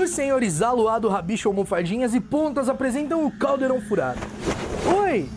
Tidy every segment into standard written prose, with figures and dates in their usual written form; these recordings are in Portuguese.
Os senhores Aluado, Rabicho, Almofadinhas e Pontas apresentam o Caldeirão Furado. Oi!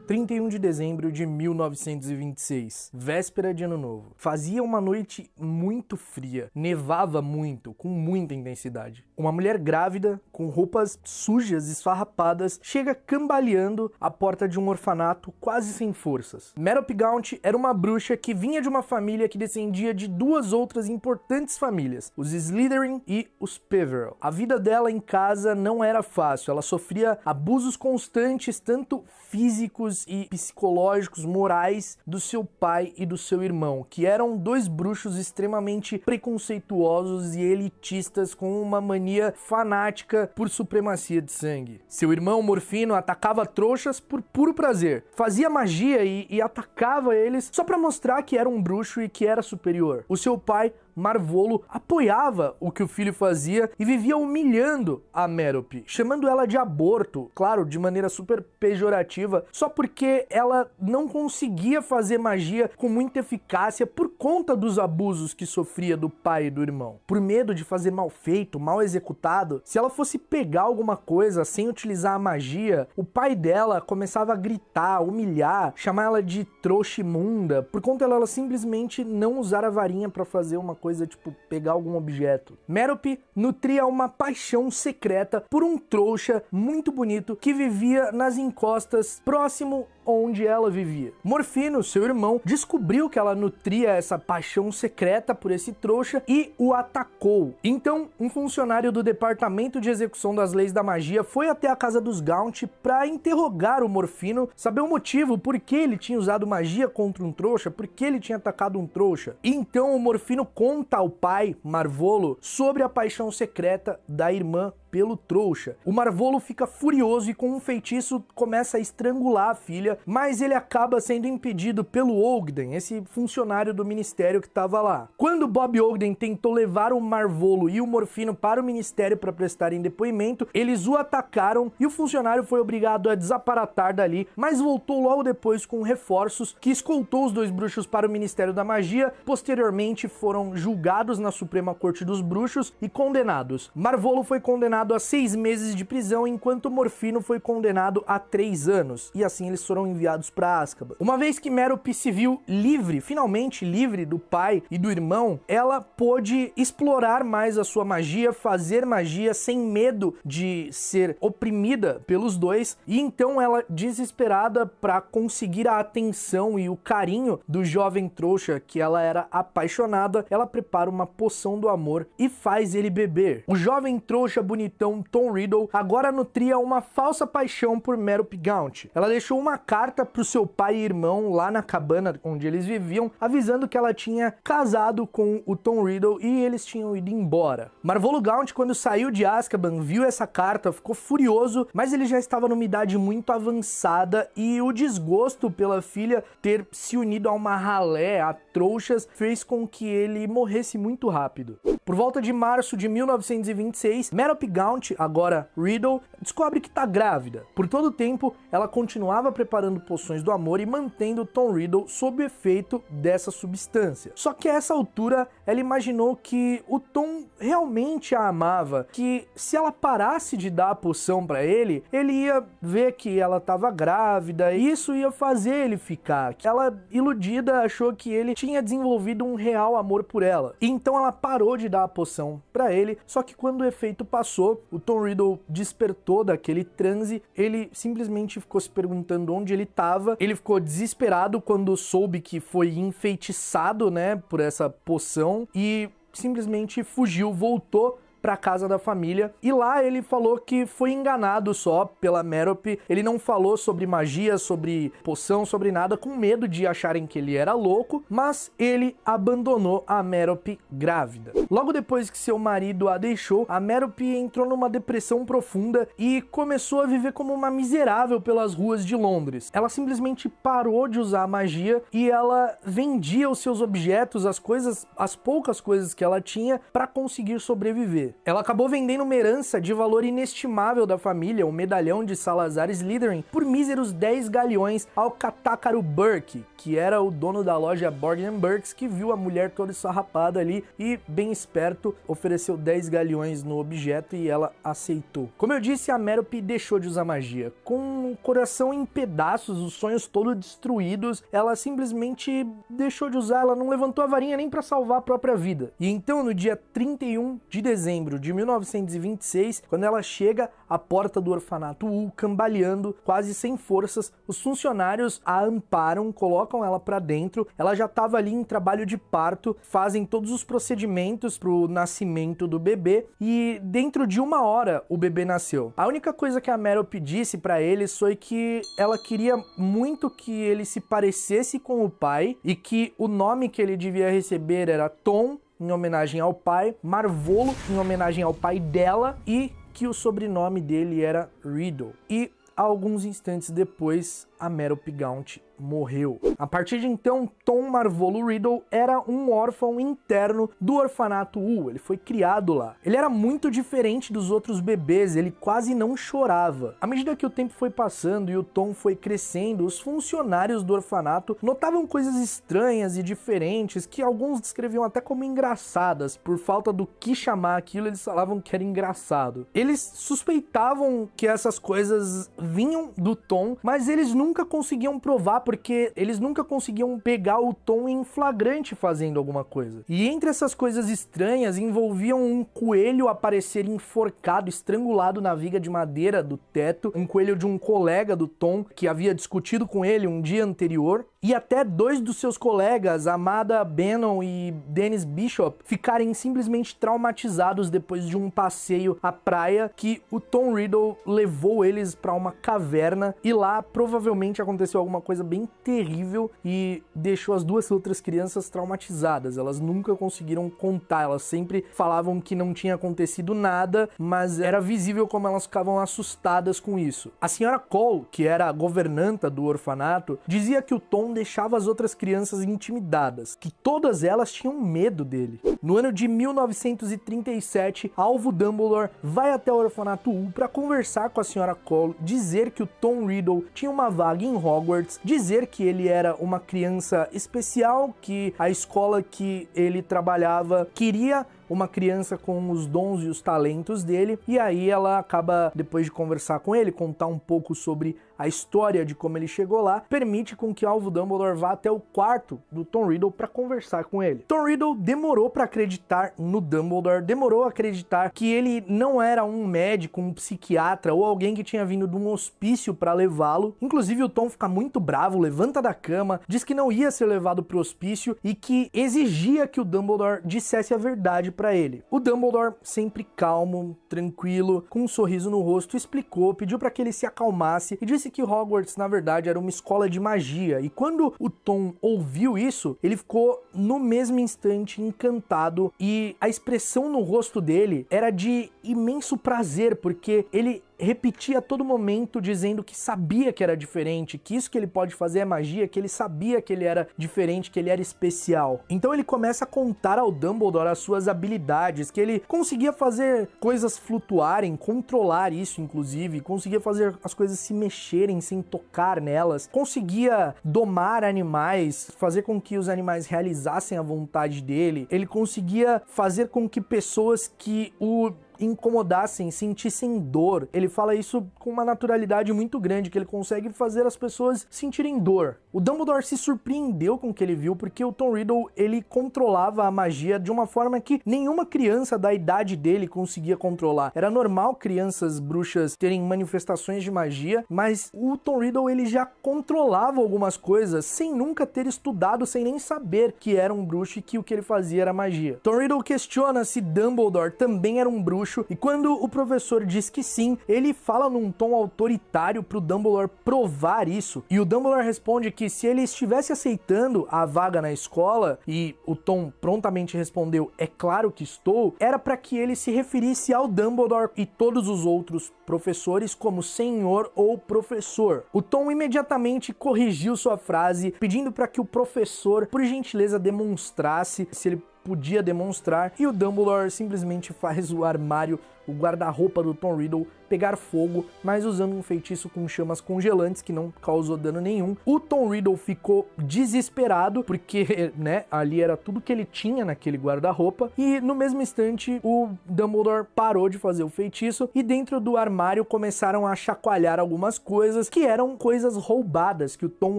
...31 de dezembro de 1926, véspera de Ano Novo. Fazia uma noite muito fria, nevava muito, com muita intensidade. Uma mulher grávida, com roupas sujas e esfarrapadas, chega cambaleando à porta de um orfanato quase sem forças. Merope Gaunt era uma bruxa que vinha de uma família que descendia de duas outras importantes famílias, os Slytherin e os Peverell. A vida dela em casa não era fácil, ela sofria abusos constantes, tanto físicos e psicológicos, morais, do seu pai e do seu irmão, que eram dois bruxos extremamente preconceituosos e elitistas com uma mania fanática por supremacia de sangue. Seu irmão Morfino atacava trouxas por puro prazer, fazia magia e atacava eles só pra mostrar que era um bruxo e que era superior. O seu pai, Marvolo, apoiava o que o filho fazia e vivia humilhando a Merope, chamando ela de aborto, claro, de maneira super pejorativa, só porque ela não conseguia fazer magia com muita eficácia por conta dos abusos que sofria do pai e do irmão. Por medo de fazer mal feito, mal executado, se ela fosse pegar alguma coisa sem utilizar a magia, o pai dela começava a gritar, humilhar, chamar ela de trouxa imunda, por conta dela simplesmente não usar a varinha pra fazer uma coisa tipo pegar algum objeto. Merope nutria uma paixão secreta por um trouxa muito bonito que vivia nas encostas próximo onde ela vivia. Morfino, seu irmão, descobriu que ela nutria essa paixão secreta por esse trouxa e o atacou. Então, um funcionário do Departamento de Execução das Leis da Magia foi até a casa dos Gaunt para interrogar o Morfino, saber o motivo, por que ele tinha usado magia contra um trouxa, por que ele tinha atacado um trouxa. Então, o Morfino conta ao pai, Marvolo, sobre a paixão secreta da irmã pelo trouxa. O Marvolo fica furioso e com um feitiço começa a estrangular a filha, mas ele acaba sendo impedido pelo Ogden, esse funcionário do ministério que estava lá. Quando Bob Ogden tentou levar o Marvolo e o Morfino para o ministério para prestarem depoimento, eles o atacaram e o funcionário foi obrigado a desaparatar dali, mas voltou logo depois com reforços que escoltou os dois bruxos para o Ministério da Magia. Posteriormente foram julgados na Suprema Corte dos Bruxos e condenados. Marvolo foi condenado a 6 meses de prisão, enquanto Morfino foi condenado a 3 anos, e assim eles foram enviados para Azkaban. Uma vez que Merope se viu livre, finalmente livre do pai e do irmão, ela pôde explorar mais a sua magia, fazer magia sem medo de ser oprimida pelos dois, e então ela, desesperada para conseguir a atenção e o carinho do jovem trouxa que ela era apaixonada, ela prepara uma poção do amor e faz ele beber. O jovem trouxa bonitão Tom Riddle agora nutria uma falsa paixão por Merope Gaunt. Ela deixou uma carta pro seu pai e irmão lá na cabana onde eles viviam, avisando que ela tinha casado com o Tom Riddle e eles tinham ido embora. Marvolo Gaunt, quando saiu de Azkaban, viu essa carta, ficou furioso, mas ele já estava numa idade muito avançada e o desgosto pela filha ter se unido a uma ralé, a trouxas, fez com que ele morresse muito rápido. Por volta de março de 1926, Merope Gaunt, agora Riddle, descobre que tá grávida. Por todo o tempo, ela continuava preparando poções do amor e mantendo Tom Riddle sob o efeito dessa substância. Só que a essa altura, ela imaginou que o Tom realmente a amava, que se ela parasse de dar a poção pra ele, ele ia ver que ela tava grávida e isso ia fazer ele ficar. Ela, iludida, achou que ele tinha desenvolvido um real amor por ela. Então ela parou de dar a poção pra ele, só que quando o efeito passou, o Tom Riddle despertou daquele transe, ele simplesmente ficou se perguntando onde ele estava, ele ficou desesperado quando soube que foi enfeitiçado, né, por essa poção e simplesmente fugiu, voltou pra casa da família, e lá ele falou que foi enganado só pela Merope. Ele não falou sobre magia, sobre poção, sobre nada, com medo de acharem que ele era louco, mas ele abandonou a Merope grávida. Logo depois que seu marido a deixou, a Merope entrou numa depressão profunda e começou a viver como uma miserável pelas ruas de Londres. Ela simplesmente parou de usar a magia e ela vendia os seus objetos, as poucas coisas que ela tinha, para conseguir sobreviver. bebê. Ela acabou vendendo uma herança de valor inestimável da família, o medalhão de Salazar Slytherin, por míseros 10 galeões ao Katakaro Burke, que era o dono da loja Borgin & Burkes, que viu a mulher toda esfarrapada ali e, bem esperto, ofereceu 10 galeões no objeto e ela aceitou. Como eu disse, a Merope deixou de usar magia. Com o coração em pedaços, os sonhos todos destruídos, ela simplesmente deixou de usar, ela não levantou a varinha nem para salvar a própria vida. E então, no dia 31 de dezembro de 1926, quando ela chega à porta do orfanato Wu, cambaleando, quase sem forças, os funcionários a amparam, colocam ela para dentro, ela já estava ali em trabalho de parto, fazem todos os procedimentos para o nascimento do bebê e dentro de 1 hora o bebê nasceu. A única coisa que a Merope disse para eles foi que ela queria muito que ele se parecesse com o pai e que o nome que ele devia receber era Tom, em homenagem ao pai, Marvolo, em homenagem ao pai dela, e que o sobrenome dele era Riddle. E alguns instantes depois, a Merope Gaunt morreu. A partir de então, Tom Marvolo Riddle era um órfão interno do orfanato Wu. Ele foi criado lá. Ele era muito diferente dos outros bebês, ele quase não chorava. À medida que o tempo foi passando e o Tom foi crescendo, os funcionários do orfanato notavam coisas estranhas e diferentes que alguns descreviam até como engraçadas. Por falta do que chamar aquilo, eles falavam que era engraçado. Eles suspeitavam que essas coisas vinham do Tom, mas eles nunca conseguiam provar porque eles nunca conseguiam pegar o Tom em flagrante fazendo alguma coisa. E entre essas coisas estranhas envolviam um coelho aparecer enforcado, estrangulado na viga de madeira do teto, um coelho de um colega do Tom que havia discutido com ele um dia anterior, e até 2 dos seus colegas, Amada Bannon e Dennis Bishop, ficarem simplesmente traumatizados depois de um passeio à praia que o Tom Riddle levou eles para uma caverna e lá provavelmente aconteceu alguma coisa bem terrível e deixou as 2 outras crianças traumatizadas. Elas nunca conseguiram contar, elas sempre falavam que não tinha acontecido nada, mas era visível como elas ficavam assustadas com isso. A senhora Cole, que era a governanta do orfanato, dizia que o Tom deixava as outras crianças intimidadas, que todas elas tinham medo dele. No ano de 1937, Alvo Dumbledore vai até o orfanato Wu para conversar com a senhora Cole, dizer que o Tom Riddle tinha uma vaga em Hogwarts, dizer que ele era uma criança especial, que a escola que ele trabalhava queria uma criança com os dons e os talentos dele, e aí ela acaba, depois de conversar com ele, contar um pouco sobre a história de como ele chegou lá, permite com que Alvo Dumbledore vá até o quarto do Tom Riddle para conversar com ele. Tom Riddle demorou para acreditar no Dumbledore, demorou a acreditar que ele não era um médico, um psiquiatra ou alguém que tinha vindo de um hospício para levá-lo. Inclusive o Tom fica muito bravo, levanta da cama, diz que não ia ser levado para o hospício e que exigia que o Dumbledore dissesse a verdade para ele. O Dumbledore, sempre calmo, tranquilo, com um sorriso no rosto, explicou, pediu para que ele se acalmasse e disse que Hogwarts, na verdade, era uma escola de magia. E quando o Tom ouviu isso, ele ficou no mesmo instante encantado e a expressão no rosto dele era de imenso prazer, porque ele repetia a todo momento dizendo que sabia que era diferente, que isso que ele pode fazer é magia, que ele sabia que ele era diferente, que ele era especial. Então ele começa a contar ao Dumbledore as suas habilidades, que ele conseguia fazer coisas flutuarem, controlar isso inclusive, conseguia fazer as coisas se mexerem sem tocar nelas, conseguia domar animais, fazer com que os animais realizassem a vontade dele, ele conseguia fazer com que pessoas que o incomodassem, sentissem dor. Ele fala isso com uma naturalidade muito grande, que ele consegue fazer as pessoas sentirem dor. O Dumbledore se surpreendeu com o que ele viu, porque o Tom Riddle, ele controlava a magia de uma forma que nenhuma criança da idade dele conseguia controlar. Era normal crianças bruxas terem manifestações de magia, mas o Tom Riddle, ele já controlava algumas coisas sem nunca ter estudado, sem nem saber que era um bruxo e que o que ele fazia era magia. Tom Riddle questiona se Dumbledore também era um bruxo, e quando o professor diz que sim, ele fala num tom autoritário pro Dumbledore provar isso, e o Dumbledore responde que se ele estivesse aceitando a vaga na escola, e o Tom prontamente respondeu, é claro que estou, era para que ele se referisse ao Dumbledore e todos os outros professores como senhor ou professor. O Tom imediatamente corrigiu sua frase, pedindo para que o professor, por gentileza, demonstrasse se ele podia demonstrar, e o Dumbledore simplesmente faz o armário, o guarda-roupa do Tom Riddle pegar fogo, mas usando um feitiço com chamas congelantes que não causou dano nenhum. O Tom Riddle ficou desesperado, porque, né, ali era tudo que ele tinha naquele guarda-roupa, e no mesmo instante o Dumbledore parou de fazer o feitiço, e dentro do armário começaram a chacoalhar algumas coisas que eram coisas roubadas, que o Tom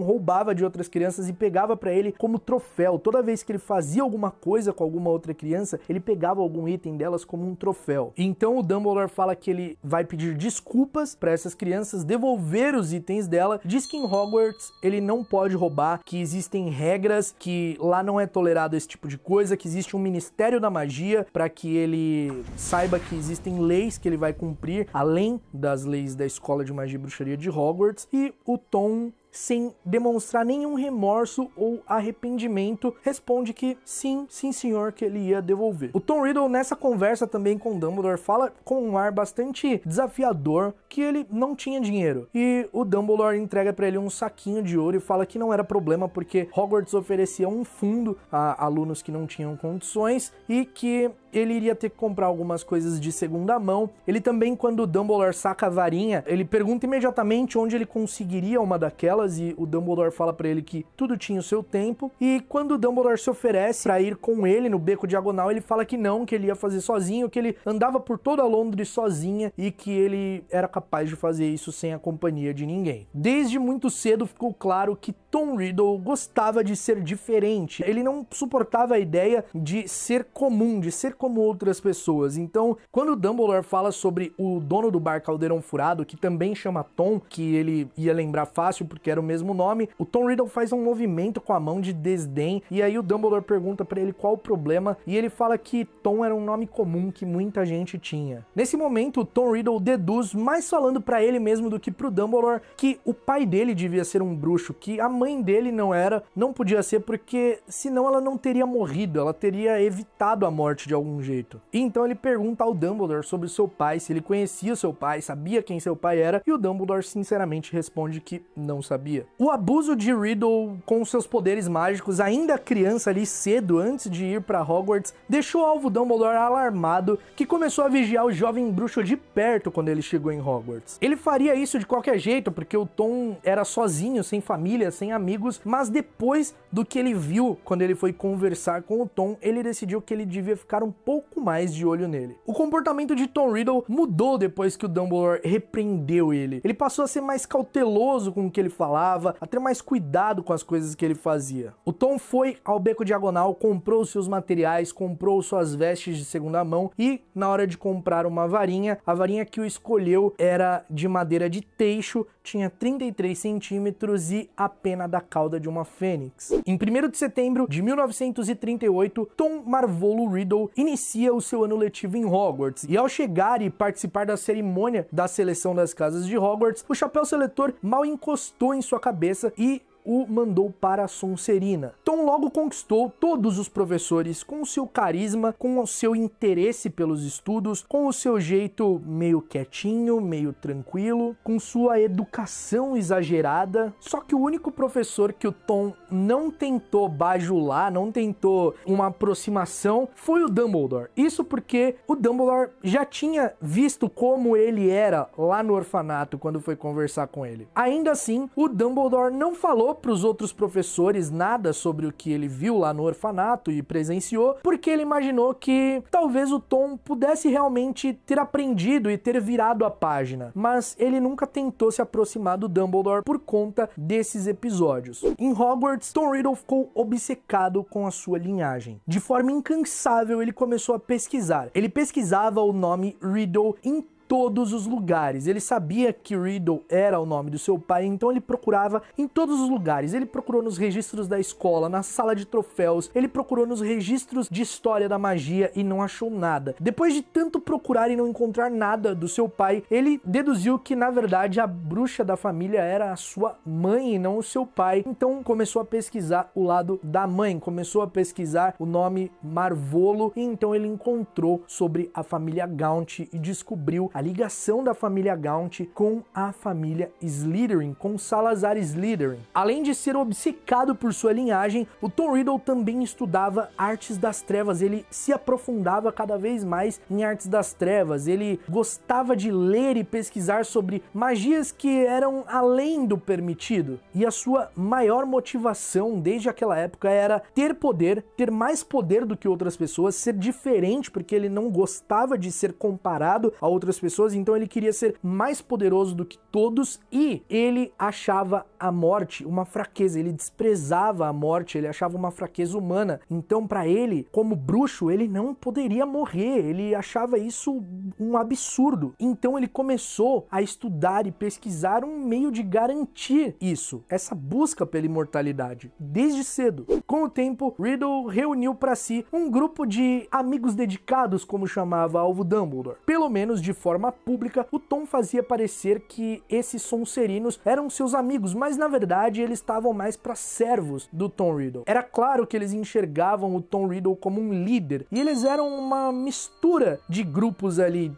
roubava de outras crianças e pegava pra ele como troféu. Toda vez que ele fazia alguma coisa com alguma outra criança, ele pegava algum item delas como um troféu. Então o Dumbledore fala que ele vai pedir desculpas para essas crianças, devolver os itens dela, diz que em Hogwarts ele não pode roubar, que existem regras, que lá não é tolerado esse tipo de coisa, que existe um Ministério da Magia para que ele saiba que existem leis que ele vai cumprir, além das leis da Escola de Magia e Bruxaria de Hogwarts, e o Tom, sem demonstrar nenhum remorso ou arrependimento, responde que sim senhor, que ele ia devolver. O Tom Riddle, nessa conversa também com Dumbledore, fala com um ar bastante desafiador que ele não tinha dinheiro, e o Dumbledore entrega para ele um saquinho de ouro e fala que não era problema, porque Hogwarts oferecia um fundo a alunos que não tinham condições e que ele iria ter que comprar algumas coisas de segunda mão. Ele também, quando o Dumbledore saca a varinha, ele pergunta imediatamente onde ele conseguiria uma daquelas, e o Dumbledore fala pra ele que tudo tinha o seu tempo, e quando o Dumbledore se oferece pra ir com ele no Beco Diagonal, ele fala que não, que ele ia fazer sozinho, que ele andava por toda Londres sozinha e que ele era capaz de fazer isso sem a companhia de ninguém. Desde muito cedo ficou claro que Tom Riddle gostava de ser diferente. Ele não suportava a ideia de ser comum, de ser como outras pessoas. Então, quando o Dumbledore fala sobre o dono do bar Caldeirão Furado, que também chama Tom, que ele ia lembrar fácil porque era o mesmo nome, o Tom Riddle faz um movimento com a mão de desdém, e aí o Dumbledore pergunta pra ele qual o problema, e ele fala que Tom era um nome comum que muita gente tinha. Nesse momento, o Tom Riddle deduz, mais falando pra ele mesmo do que pro Dumbledore, que o pai dele devia ser um bruxo, que a mãe dele não podia ser, porque senão ela não teria morrido, ela teria evitado a morte de algum jeito. E então ele pergunta ao Dumbledore sobre o seu pai, se ele conhecia o seu pai, sabia quem seu pai era, e o Dumbledore sinceramente responde que não sabia. O abuso de Riddle com seus poderes mágicos, ainda criança ali cedo, antes de ir para Hogwarts, deixou o alvo Dumbledore alarmado, que começou a vigiar o jovem bruxo de perto quando ele chegou em Hogwarts. Ele faria isso de qualquer jeito, porque o Tom era sozinho, sem família, sem amigos, mas depois do que ele viu quando ele foi conversar com o Tom, ele decidiu que ele devia ficar um pouco mais de olho nele. O comportamento de Tom Riddle mudou depois que o Dumbledore repreendeu ele. Ele passou a ser mais cauteloso com o que ele falava, a ter mais cuidado com as coisas que ele fazia. O Tom foi ao Beco Diagonal, comprou seus materiais, comprou suas vestes de segunda mão, e na hora de comprar uma varinha, a varinha que o escolheu era de madeira de teixo, tinha 33 centímetros e a pena da cauda de uma fênix. Em 1º de setembro de 1938, Tom Marvolo Riddle inicia o seu ano letivo em Hogwarts, e ao chegar e participar da cerimônia da seleção das casas de Hogwarts, o chapéu seletor mal encostou em sua cabeça e o mandou para a Sonserina. Tom logo conquistou todos os professores com o seu carisma, com o seu interesse pelos estudos, com o seu jeito meio quietinho, meio tranquilo, com sua educação exagerada. Só que o único professor que o Tom não tentou bajular, não tentou uma aproximação, foi o Dumbledore. Isso porque o Dumbledore já tinha visto como ele era lá no orfanato quando foi conversar com ele. Ainda assim, o Dumbledore não falou para os outros professores nada sobre o que ele viu lá no orfanato e presenciou, porque ele imaginou que talvez o Tom pudesse realmente ter aprendido e ter virado a página, mas ele nunca tentou se aproximar do Dumbledore por conta desses episódios. Em Hogwarts, Tom Riddle ficou obcecado com a sua linhagem. De forma incansável, ele começou a pesquisar. Ele pesquisava o nome Riddle em todos os lugares. Ele sabia que Riddle era o nome do seu pai, então ele procurava em todos os lugares. Ele procurou nos registros da escola, na sala de troféus, ele procurou nos registros de história da magia e não achou nada. Depois de tanto procurar e não encontrar nada do seu pai, ele deduziu que, na verdade, a bruxa da família era a sua mãe e não o seu pai. Então começou a pesquisar o lado da mãe, começou a pesquisar o nome Marvolo, e então ele encontrou sobre a família Gaunt e descobriu a a ligação da família Gaunt com a família Slytherin, com Salazar Slytherin. Além de ser obcecado por sua linhagem, o Tom Riddle também estudava artes das trevas, ele se aprofundava cada vez mais em artes das trevas, ele gostava de ler e pesquisar sobre magias que eram além do permitido. E a sua maior motivação desde aquela época era ter poder, ter mais poder do que outras pessoas, ser diferente, porque ele não gostava de ser comparado a outras pessoas, então ele queria ser mais poderoso do que todos e ele achava a morte uma fraqueza, ele desprezava a morte, ele achava uma fraqueza humana. Então, para ele, como bruxo, ele não poderia morrer, ele achava isso um absurdo. Então ele começou a estudar e pesquisar um meio de garantir isso, essa busca pela imortalidade, desde cedo. Com o tempo, Riddle reuniu para si um grupo de amigos dedicados, como chamava Alvo Dumbledore. Pelo menos de forma pública, o Tom fazia parecer que esses Sonserinos eram seus amigos, mas na verdade eles estavam mais para servos do Tom Riddle. Era claro que eles enxergavam o Tom Riddle como um líder, e eles eram uma mistura de grupos ali,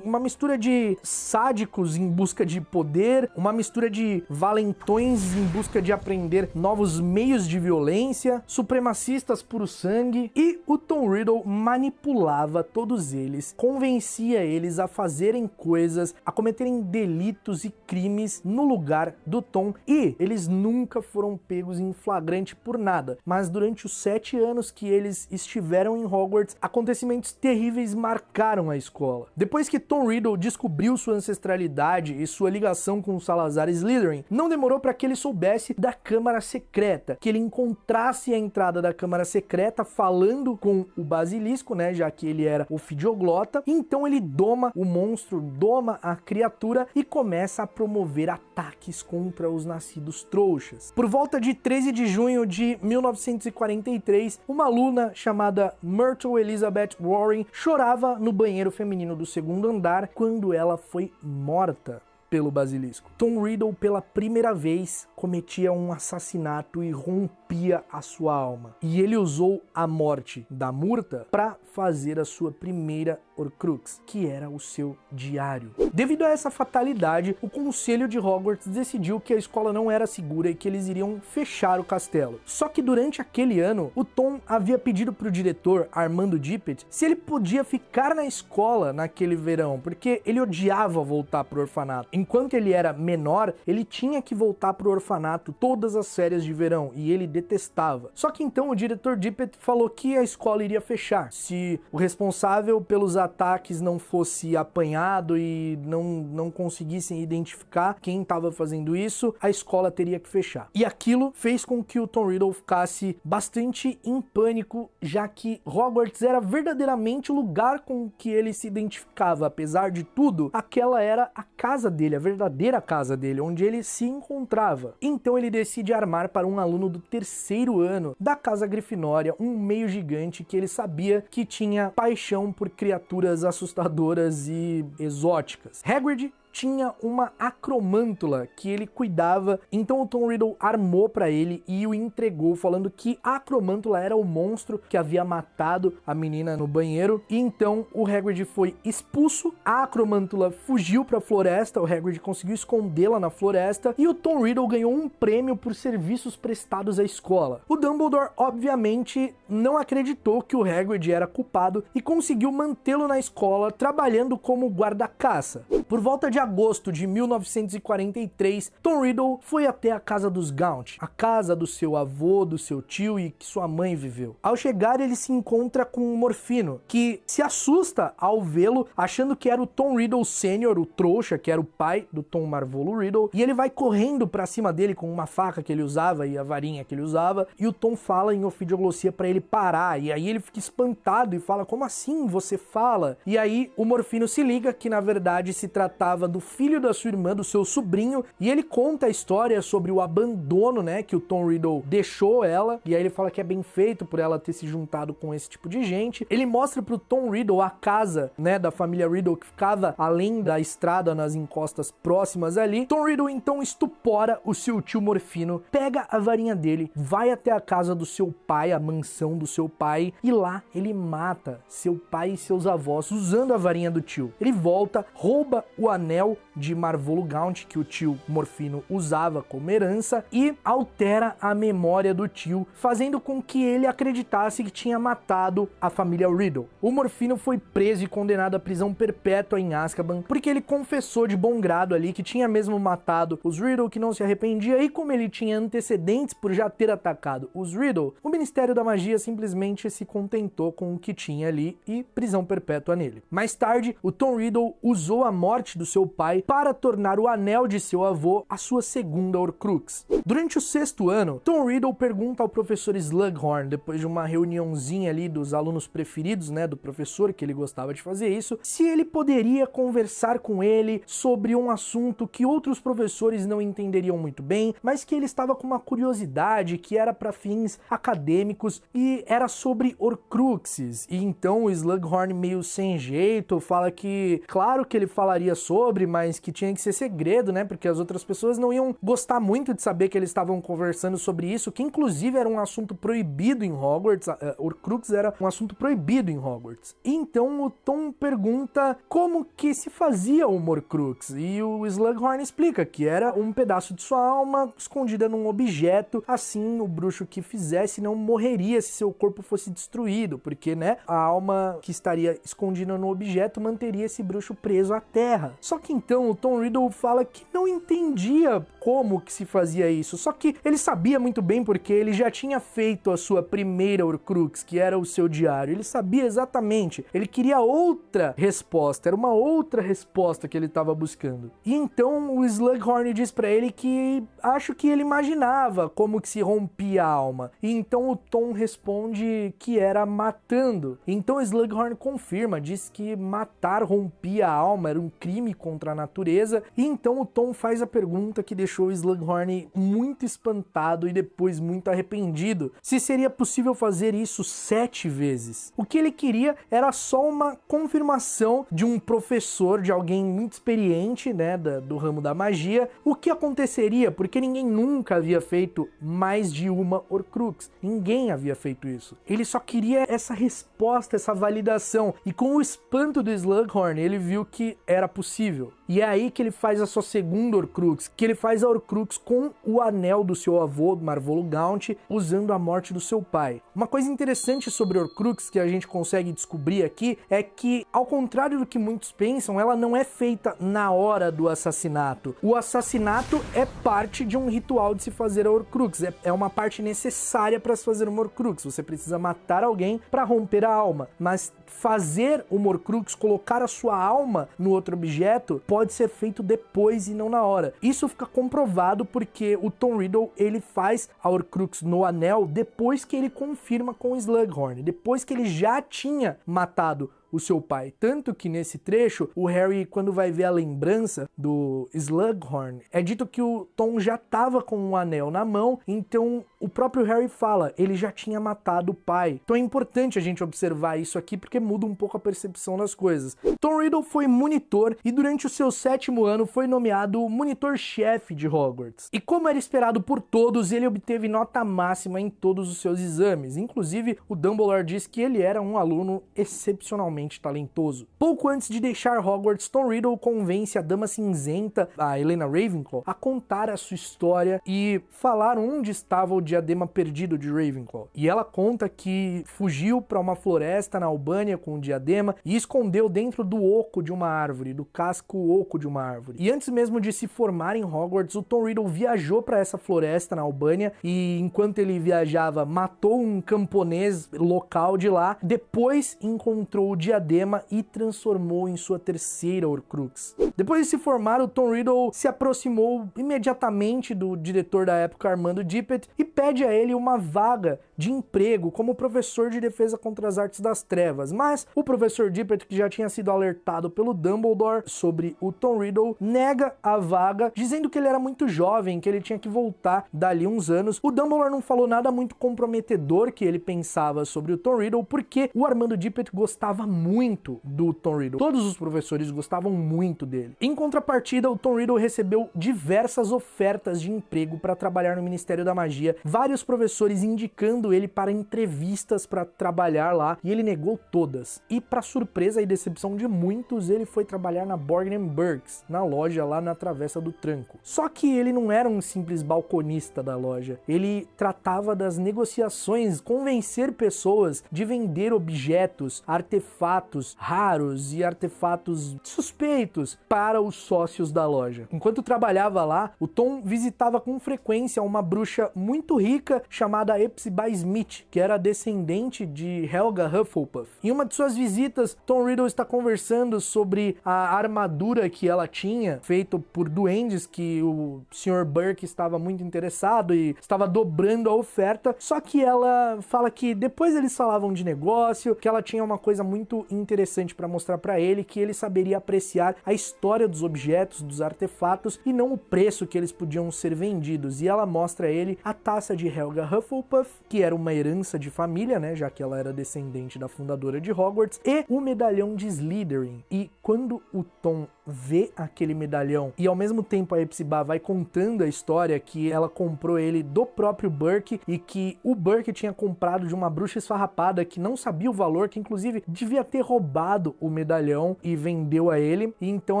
uma mistura de sádicos em busca de poder, uma mistura de valentões em busca de aprender novos meios de violência, supremacistas puro sangue, e o Tom Riddle manipulava todos eles, convencia eles a fazerem coisas, a cometerem delitos e crimes no lugar do Tom, e eles nunca foram pegos em flagrante por nada, mas durante os 7 anos que eles estiveram em Hogwarts, acontecimentos terríveis marcaram a escola. Depois que Tom Riddle descobriu sua ancestralidade e sua ligação com o Salazar Slytherin, não demorou para que ele soubesse da Câmara Secreta, que ele encontrasse a entrada da Câmara Secreta falando com o Basilisco, né, já que ele era ofidioglota. Então ele doma o monstro, doma a criatura e começa a promover ataques contra os nascidos trouxas. Por volta de 13 de junho de 1943, uma aluna chamada Myrtle Elizabeth Warren chorava no banheiro feminino do 2º andar quando ela foi morta pelo Basilisco. Tom Riddle, pela primeira vez, cometia um assassinato e rompia a sua alma. E ele usou a morte da Murta para fazer a sua primeira Horcrux, que era o seu diário. Devido a essa fatalidade, o Conselho de Hogwarts decidiu que a escola não era segura e que eles iriam fechar o castelo. Só que durante aquele ano, o Tom havia pedido para o diretor, Armando Dippet, se ele podia ficar na escola naquele verão, porque ele odiava voltar pro orfanato. Enquanto ele era menor, ele tinha que voltar pro orfanato todas as férias de verão, e ele detestava. Só que então o diretor Dippet falou que a escola iria fechar. Se o responsável pelos ataques não fosse apanhado e não conseguissem identificar quem estava fazendo isso, a escola teria que fechar. E aquilo fez com que o Tom Riddle ficasse bastante em pânico, já que Hogwarts era verdadeiramente o lugar com que ele se identificava. Apesar de tudo, aquela era a casa dele, a verdadeira casa dele, onde ele se encontrava. Então ele decide armar para um aluno do 3º ano da Casa Grifinória um meio gigante que ele sabia que tinha paixão por criaturas assustadoras e exóticas. Hagrid tinha uma acromântula que ele cuidava, então o Tom Riddle armou para ele e o entregou, falando que a acromântula era o monstro que havia matado a menina no banheiro. E então o Hagrid foi expulso, a acromântula fugiu para a floresta, o Hagrid conseguiu escondê-la na floresta e o Tom Riddle ganhou um prêmio por serviços prestados à escola. O Dumbledore, obviamente, não acreditou que o Hagrid era culpado e conseguiu mantê-lo na escola trabalhando como guarda-caça. Por volta de agosto de 1943, Tom Riddle foi até a casa dos Gaunt, a casa do seu avô, do seu tio e que sua mãe viveu. Ao chegar, ele se encontra com o Morfino, que se assusta ao vê-lo, achando que era o Tom Riddle Sênior, o trouxa, que era o pai do Tom Marvolo Riddle, e ele vai correndo pra cima dele com uma faca que ele usava e a varinha que ele usava, e o Tom fala em ofidioglossia pra ele parar, e aí ele fica espantado e fala: como assim você fala? E aí o Morfino se liga que na verdade se tratava do filho da sua irmã, do seu sobrinho, e ele conta a história sobre o abandono, né, que o Tom Riddle deixou ela, e aí ele fala que é bem feito por ela ter se juntado com esse tipo de gente. Ele mostra pro Tom Riddle a casa, né, da família Riddle que ficava além da estrada, nas encostas próximas ali. Tom Riddle então estupora o seu tio Morfino, pega a varinha dele, vai até a casa do seu pai, a mansão do seu pai, e lá ele mata seu pai e seus avós usando a varinha do tio. Ele volta, rouba o anel de Marvolo Gaunt que o tio Morfino usava como herança e altera a memória do tio, fazendo com que ele acreditasse que tinha matado a família Riddle. O Morfino foi preso e condenado à prisão perpétua em Azkaban porque ele confessou de bom grado ali que tinha mesmo matado os Riddle, que não se arrependia, e como ele tinha antecedentes por já ter atacado os Riddle, o Ministério da Magia simplesmente se contentou com o que tinha ali e prisão perpétua nele. Mais tarde, o Tom Riddle usou a morte do seu pai para tornar o anel de seu avô a sua segunda Horcrux. Durante o 6º ano, Tom Riddle pergunta ao professor Slughorn, depois de uma reuniãozinha ali dos alunos preferidos, né, do professor, que ele gostava de fazer isso, se ele poderia conversar com ele sobre um assunto que outros professores não entenderiam muito bem, mas que ele estava com uma curiosidade, que era para fins acadêmicos, e era sobre Horcruxes. E então o Slughorn, meio sem jeito, fala que claro que ele falaria sobre, mas que tinha que ser segredo, né, porque as outras pessoas não iam gostar muito de saber que eles estavam conversando sobre isso, que inclusive era um assunto proibido em Hogwarts. Horcrux era um assunto proibido em Hogwarts. E então o Tom pergunta como que se fazia uma Horcrux, e o Slughorn explica que era um pedaço de sua alma escondida num objeto, assim o bruxo que fizesse não morreria se seu corpo fosse destruído, porque, né, a alma que estaria escondida no objeto manteria esse bruxo preso à terra. Só que então o Tom Riddle fala que não entendia como que se fazia isso, só que ele sabia muito bem porque ele já tinha feito a sua primeira Horcrux, que era o seu diário. Ele sabia exatamente, ele queria outra resposta, era uma outra resposta que ele estava buscando. E então o Slughorn diz pra ele que acho que ele imaginava como que se rompia a alma. E então o Tom responde que era matando. Então o Slughorn confirma, diz que matar rompia a alma, era um crime contra a natureza. E então o Tom faz a pergunta que deixou o Slughorn muito espantado e depois muito arrependido, se seria possível fazer isso 7 vezes. O que ele queria era só uma confirmação de um professor, de alguém muito experiente, né, do ramo da magia, o que aconteceria, porque ninguém nunca havia feito mais de uma Horcrux. Ninguém havia feito isso. Ele só queria essa resposta, essa validação. E com o espanto do Slughorn, ele viu que era possível. E é aí que ele faz a sua segunda Horcrux, que ele faz a Horcrux com o anel do seu avô, Marvolo Gaunt, usando a morte do seu pai. Uma coisa interessante sobre Horcrux que a gente consegue descobrir aqui é que, ao contrário do que muitos pensam, ela não é feita na hora do assassinato. O assassinato é parte de um ritual de se fazer a Horcrux, é uma parte necessária para se fazer uma Horcrux. Você precisa matar alguém para romper a alma, mas fazer uma Horcrux, colocar a sua alma no outro objeto, pode ser feito depois e não na hora. Isso fica comprovado porque o Tom Riddle, ele faz a Horcrux no anel depois que ele confirma com o Slughorn, depois que ele já tinha matado o seu pai. Tanto que nesse trecho, o Harry, quando vai ver a lembrança do Slughorn, é dito que o Tom já estava com um anel na mão, então o próprio Harry fala, ele já tinha matado o pai. Então é importante a gente observar isso aqui, porque muda um pouco a percepção das coisas. Tom Riddle foi monitor e durante o seu 7º ano foi nomeado monitor-chefe de Hogwarts. E como era esperado por todos, ele obteve nota máxima em todos os seus exames. Inclusive, o Dumbledore diz que ele era um aluno excepcionalmente talentoso. Pouco antes de deixar Hogwarts, Tom Riddle convence a Dama Cinzenta, a Helena Ravenclaw, a contar a sua história e falar onde estava o diadema perdido de Ravenclaw. E ela conta que fugiu para uma floresta na Albânia com o diadema e escondeu dentro do oco de uma árvore, do casco oco de uma árvore. E antes mesmo de se formar em Hogwarts, o Tom Riddle viajou para essa floresta na Albânia e, enquanto ele viajava, matou um camponês local de lá. Depois encontrou o diadema diadema e transformou em sua terceira Horcrux. Depois de se formar, o Tom Riddle se aproximou imediatamente do diretor da época, Armando Tippett, e pede a ele uma vaga de emprego como professor de defesa contra as artes das trevas, mas o professor Tippett, que já tinha sido alertado pelo Dumbledore sobre o Tom Riddle, nega a vaga, dizendo que ele era muito jovem, que ele tinha que voltar dali uns anos. O Dumbledore não falou nada muito comprometedor que ele pensava sobre o Tom Riddle, porque o Armando Tippett gostava muito do Tom Riddle. Todos os professores gostavam muito dele. Em contrapartida, o Tom Riddle recebeu diversas ofertas de emprego para trabalhar no Ministério da Magia, vários professores indicando ele para entrevistas para trabalhar lá, e ele negou todas. E para surpresa e decepção de muitos, ele foi trabalhar na Borgin & Burkes, na loja lá na Travessa do Tranco. Só que ele não era um simples balconista da loja, ele tratava das negociações, convencer pessoas de vender objetos, artefatos raros e artefatos suspeitos para os sócios da loja. Enquanto trabalhava lá, o Tom visitava com frequência uma bruxa muito rica chamada Hepzibah Smith, que era descendente de Helga Hufflepuff. Em uma de suas visitas, Tom Riddle está conversando sobre a armadura que ela tinha, feita por duendes, que o Sr. Burke estava muito interessado e estava dobrando a oferta, só que ela fala que depois eles falavam de negócio, que ela tinha uma coisa muito interessante para mostrar para ele, que ele saberia apreciar a história dos objetos, dos artefatos, e não o preço que eles podiam ser vendidos. E ela mostra a ele a taça de Helga Hufflepuff, que era uma herança de família, né, já que ela era descendente da fundadora de Hogwarts, e o medalhão de Slytherin. E quando o Tom vê aquele medalhão e ao mesmo tempo a Hepzibah vai contando a história que ela comprou ele do próprio Burke e que o Burke tinha comprado de uma bruxa esfarrapada que não sabia o valor, que inclusive devia ter roubado o medalhão e vendeu a ele, e então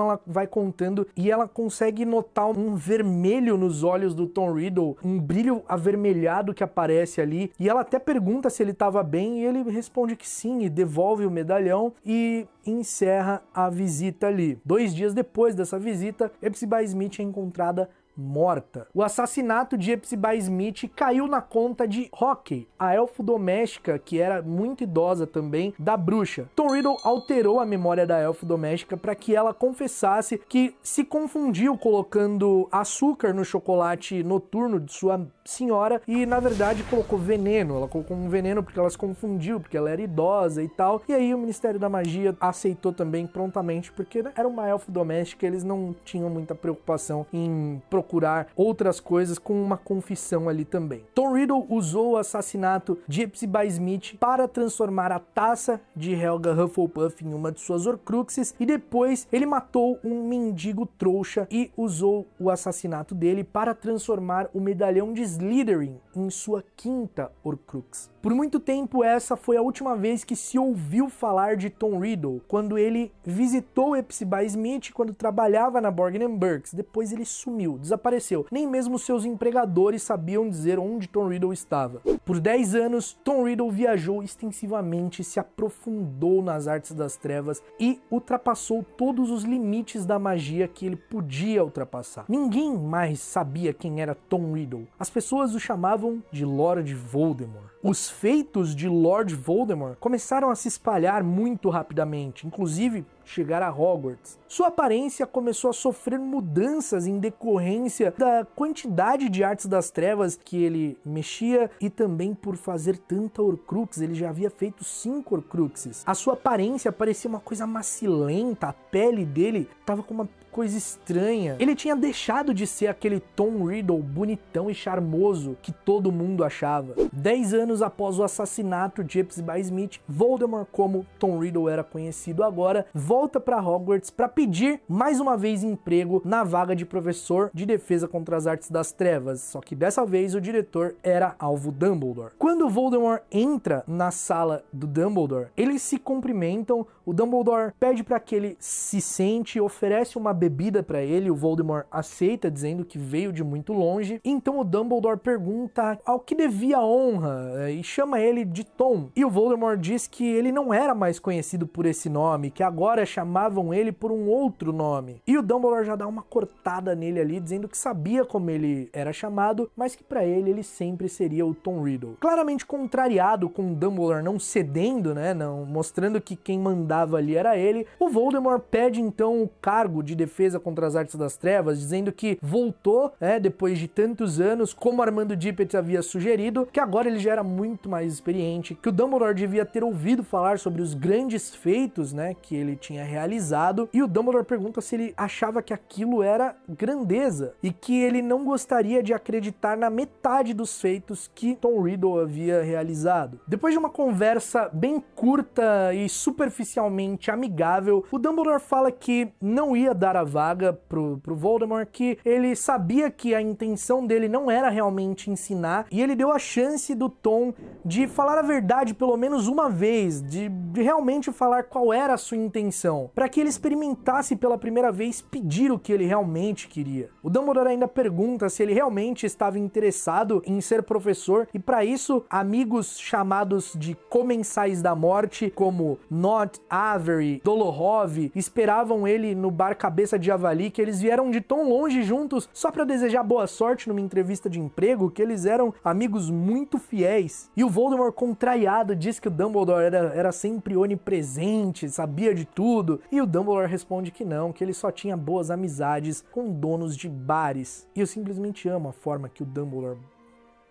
ela vai contando e ela consegue notar um vermelho nos olhos do Tom Riddle, um brilho avermelhado que aparece ali, e ela até pergunta se ele estava bem e ele responde que sim e devolve o medalhão e encerra a visita ali. 2 dias depois dessa visita, Hepzibah Smith é encontrada morta. O assassinato de Hepzibah Smith caiu na conta de Hockey, a elfo doméstica, que era muito idosa também, da bruxa. Tom Riddle alterou a memória da elfo doméstica para que ela confessasse que se confundiu colocando açúcar no chocolate noturno de sua senhora e, na verdade, colocou veneno. Ela colocou um veneno porque ela se confundiu, porque ela era idosa e tal. E aí o Ministério da Magia aceitou também prontamente, porque era uma elfo doméstica, eles não tinham muita preocupação em procurar outras coisas, com uma confissão ali também. Tom Riddle usou o assassinato de Hepzibah Smith para transformar a taça de Helga Hufflepuff em uma de suas Horcruxes, e depois ele matou um mendigo trouxa e usou o assassinato dele para transformar o medalhão de Slytherin em sua 5ª Horcrux. Por muito tempo essa foi a última vez que se ouviu falar de Tom Riddle, quando ele visitou Hepzibah Smith quando trabalhava na Borgin & Burkes. Depois ele sumiu, desapareceu. Nem mesmo seus empregadores sabiam dizer onde Tom Riddle estava. Por 10 anos, Tom Riddle viajou extensivamente, se aprofundou nas artes das trevas e ultrapassou todos os limites da magia que ele podia ultrapassar. Ninguém mais sabia quem era Tom Riddle. As pessoas o chamavam de Lord Voldemort. Os feitos de Lord Voldemort começaram a se espalhar muito rapidamente, inclusive chegar a Hogwarts. Sua aparência começou a sofrer mudanças em decorrência da quantidade de artes das trevas que ele mexia e também por fazer tanta Horcrux. Ele já havia feito 5 Horcruxes. A sua aparência parecia uma coisa macilenta, a pele dele estava com uma coisa estranha. Ele tinha deixado de ser aquele Tom Riddle bonitão e charmoso que todo mundo achava. 10 anos após o assassinato de Hepzibah Smith, Voldemort, como Tom Riddle era conhecido agora, volta para Hogwarts para pedir mais uma vez emprego na vaga de professor de defesa contra as artes das trevas, só que dessa vez o diretor era Alvo Dumbledore. Quando Voldemort entra na sala do Dumbledore, eles se cumprimentam, o Dumbledore pede para que ele se sente, oferece uma bebida para ele, o Voldemort aceita, dizendo que veio de muito longe. Então o Dumbledore pergunta ao que devia a honra e chama ele de Tom. E o Voldemort diz que ele não era mais conhecido por esse nome, que agora fora chamavam ele por um outro nome. E o Dumbledore já dá uma cortada nele ali, dizendo que sabia como ele era chamado, mas que pra ele sempre seria o Tom Riddle. Claramente contrariado com o Dumbledore não cedendo, né, não mostrando que quem mandava ali era ele, o Voldemort pede então o cargo de defesa contra as artes das trevas, dizendo que voltou, depois de tantos anos, como Armando Dippet havia sugerido, que agora ele já era muito mais experiente, que o Dumbledore devia ter ouvido falar sobre os grandes feitos, né, que ele tinha realizado, e o Dumbledore pergunta se ele achava que aquilo era grandeza, e que ele não gostaria de acreditar na metade dos feitos que Tom Riddle havia realizado. Depois de uma conversa bem curta e superficialmente amigável, o Dumbledore fala que não ia dar a vaga pro Voldemort, que ele sabia que a intenção dele não era realmente ensinar, e ele deu a chance do Tom de falar a verdade pelo menos uma vez, de realmente falar qual era a sua intenção, para que ele experimentasse pela primeira vez pedir o que ele realmente queria. O Dumbledore ainda pergunta se ele realmente estava interessado em ser professor, e para isso, amigos chamados de Comensais da Morte, como Nott, Avery, Dolohov, esperavam ele no bar Cabeça de Javali, que eles vieram de tão longe juntos só para desejar boa sorte numa entrevista de emprego, que eles eram amigos muito fiéis. E o Voldemort, contrariado, diz que o Dumbledore era sempre onipresente, sabia de tudo, e o Dumbledore responde que não, que ele só tinha boas amizades com donos de bares. E eu simplesmente amo a forma que o Dumbledore